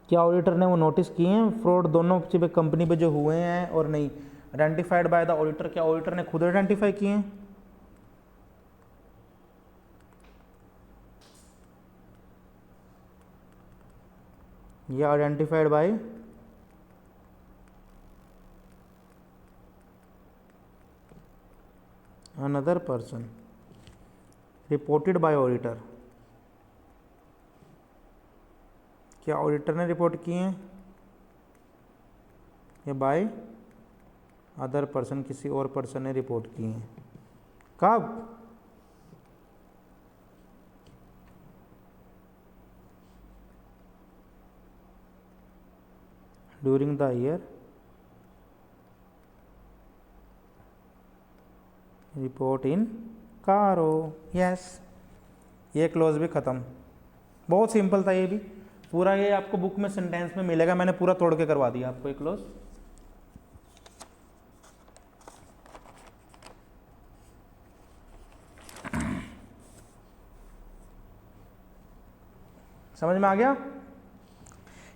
क्या ऑडिटर ने वो नोटिस किए हैं फ्रॉड दोनों पे कंपनी पे जो हुए हैं और नहीं, आइडेंटिफाइड बाय द ऑडिटर, क्या ऑडिटर ने खुद आइडेंटिफाई किए हैं। या identified by another person, reported by auditor. क्या ऑडिटर ने रिपोर्ट किए हैं या बाय अदर पर्सन, किसी और पर्सन ने रिपोर्ट किए हैं। कब, ड्यूरिंग द ईयर रिपोर्ट इन कारो, यस। ये क्लोज भी ख़त्म, बहुत सिंपल था ये भी। पूरा ये आपको बुक में सेंटेंस में मिलेगा, मैंने पूरा तोड़ के करवा दिया आपको ये क्लोज। समझ में आ गया?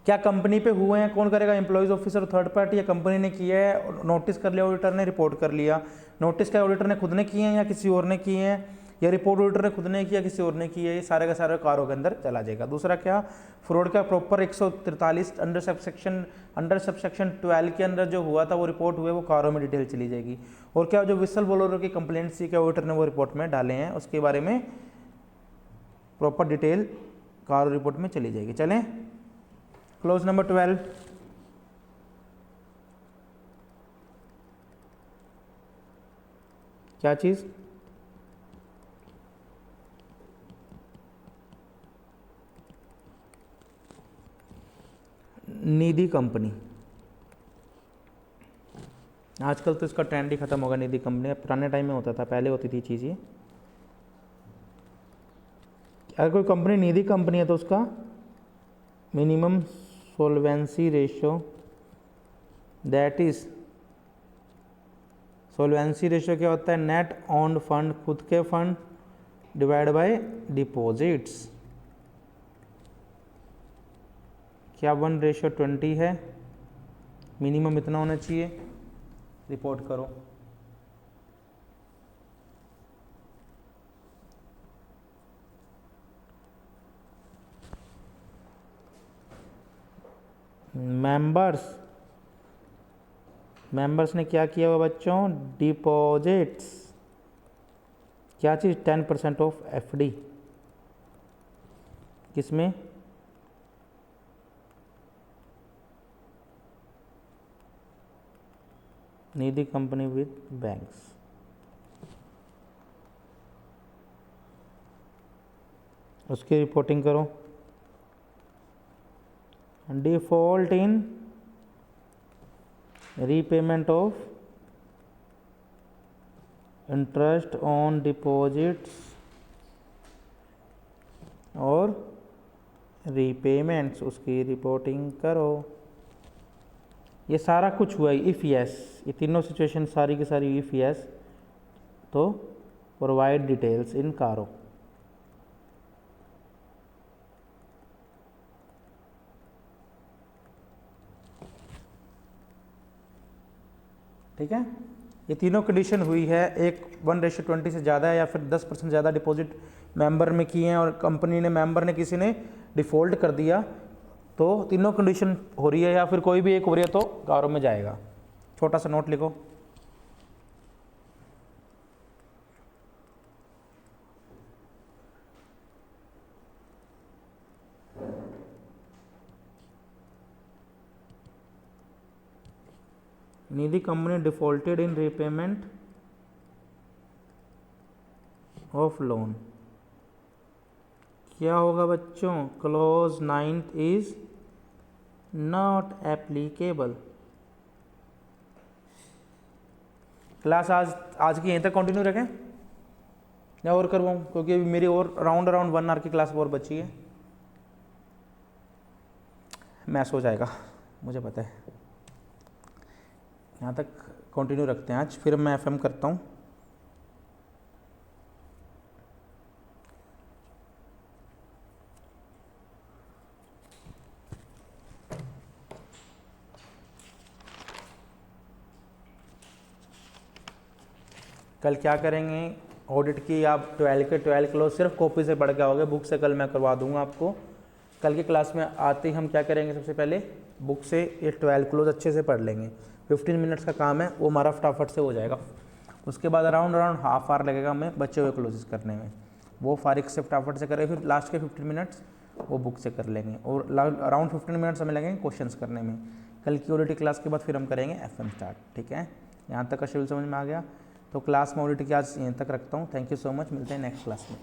क्या कंपनी पे हुए हैं, कौन करेगा? एम्प्लॉयज ऑफिसर, थर्ड पार्टी, या कंपनी ने किया है, नोटिस कर लिया ऑडिटर ने, रिपोर्ट कर लिया। नोटिस क्या ऑडिटर ने खुद ने किए हैं या किसी और ने किए हैं, या रिपोर्ट ऑडिटर ने खुद ने किया किसी और ने किया है, ये सारे का सारे कारों के अंदर चला जाएगा। दूसरा क्या, फ्रॉड का प्रॉपर 143 अंडर सबसेक्शन 12 के अंदर जो हुआ था वो रिपोर्ट हुए, वो कारों में डिटेल चली जाएगी। और क्या जो विसल ब्लोअर की कंप्लेंट्स थी क्या ऑडिटर ने वो रिपोर्ट में डाले हैं, उसके बारे में प्रॉपर डिटेल कार रिपोर्ट में चली जाएगी। चलें क्लोज नंबर 12, क्या चीज? निधि कंपनी। आजकल तो इसका ट्रेंड ही खत्म होगा निधि कंपनी, पुराने टाइम में होता था, पहले होती थी चीज़ ये। अगर कोई कंपनी निधि कंपनी है तो उसका minimum solvency ratio, that is solvency ratio क्या होता है? नेट ओन्ड फंड, खुद के फंड डिवाइड बाय डिपॉजिट्स। क्या 1:20 है? मिनिमम इतना होना चाहिए, रिपोर्ट करो। मेंबर्स ने क्या किया हुआ बच्चों? डिपॉजिट्स, क्या चीज़? 10% ऑफ एफडी, किसमें? निधि कंपनी विद बैंक्स। उसकी रिपोर्टिंग करो। Default in repayment of interest on deposits और रीपेमेंट्स, उसकी रिपोर्टिंग करो। ये सारा कुछ हुआ है इफ़ यस, ये तीनों सिचुएशन सारी की सारी इफ़ यस, तो प्रोवाइड डिटेल्स इन कारो। ठीक है, ये तीनों कंडीशन हुई है, एक 1:20 से ज़्यादा है या फिर 10% ज़्यादा डिपॉजिट मेंबर में किए हैं और कंपनी ने, मेंबर ने, किसी ने डिफ़ॉल्ट कर दिया, तो तीनों कंडीशन हो रही है या फिर कोई भी एक हो रही है तो कारों में जाएगा। छोटा सा नोट लिखो। Nidhi company defaulted in repayment of loan. क्या होगा बच्चों? Clause 9 is not applicable. Class आज की यहीं तक कंटिन्यू रखें या और करवाऊँ? क्योंकि अभी मेरी और अराउंड 1 आवर की क्लास और बची है। मैस हो जाएगा मुझे पता है। यहाँ तक कंटिन्यू रखते हैं आज, फिर मैं एफएम करता हूँ। कल क्या करेंगे? ऑडिट की आप 12 के 12 क्लोज सिर्फ कॉपी से पढ़ के आओगे, बुक से कल मैं करवा दूंगा आपको। कल की क्लास में आते ही हम क्या करेंगे? सबसे पहले बुक से ये 12 क्लोज अच्छे से पढ़ लेंगे। 15 मिनट्स का काम है, वो हमारा फटाफट से हो जाएगा। उसके बाद अराउंड हाफ आवर लगेगा हमें बचे हुए क्लोजेस करने में, वो फारिग से फटाफट से करें। फिर लास्ट के 15 मिनट्स वो बुक से कर लेंगे और अराउंड 15 मिनट्स हमें लगेंगे क्वेश्चंस करने में। कल की ऑडिट क्लास के बाद फिर हम करेंगे एफएम स्टार्ट। ठीक है, यहाँ तक का शेड्यूल समझ में आ गया? तो क्लास में ऑडिट की आज यहीं तक रखता हूँ। थैंक यू सो मच, मिलते हैं नेक्स्ट क्लास में।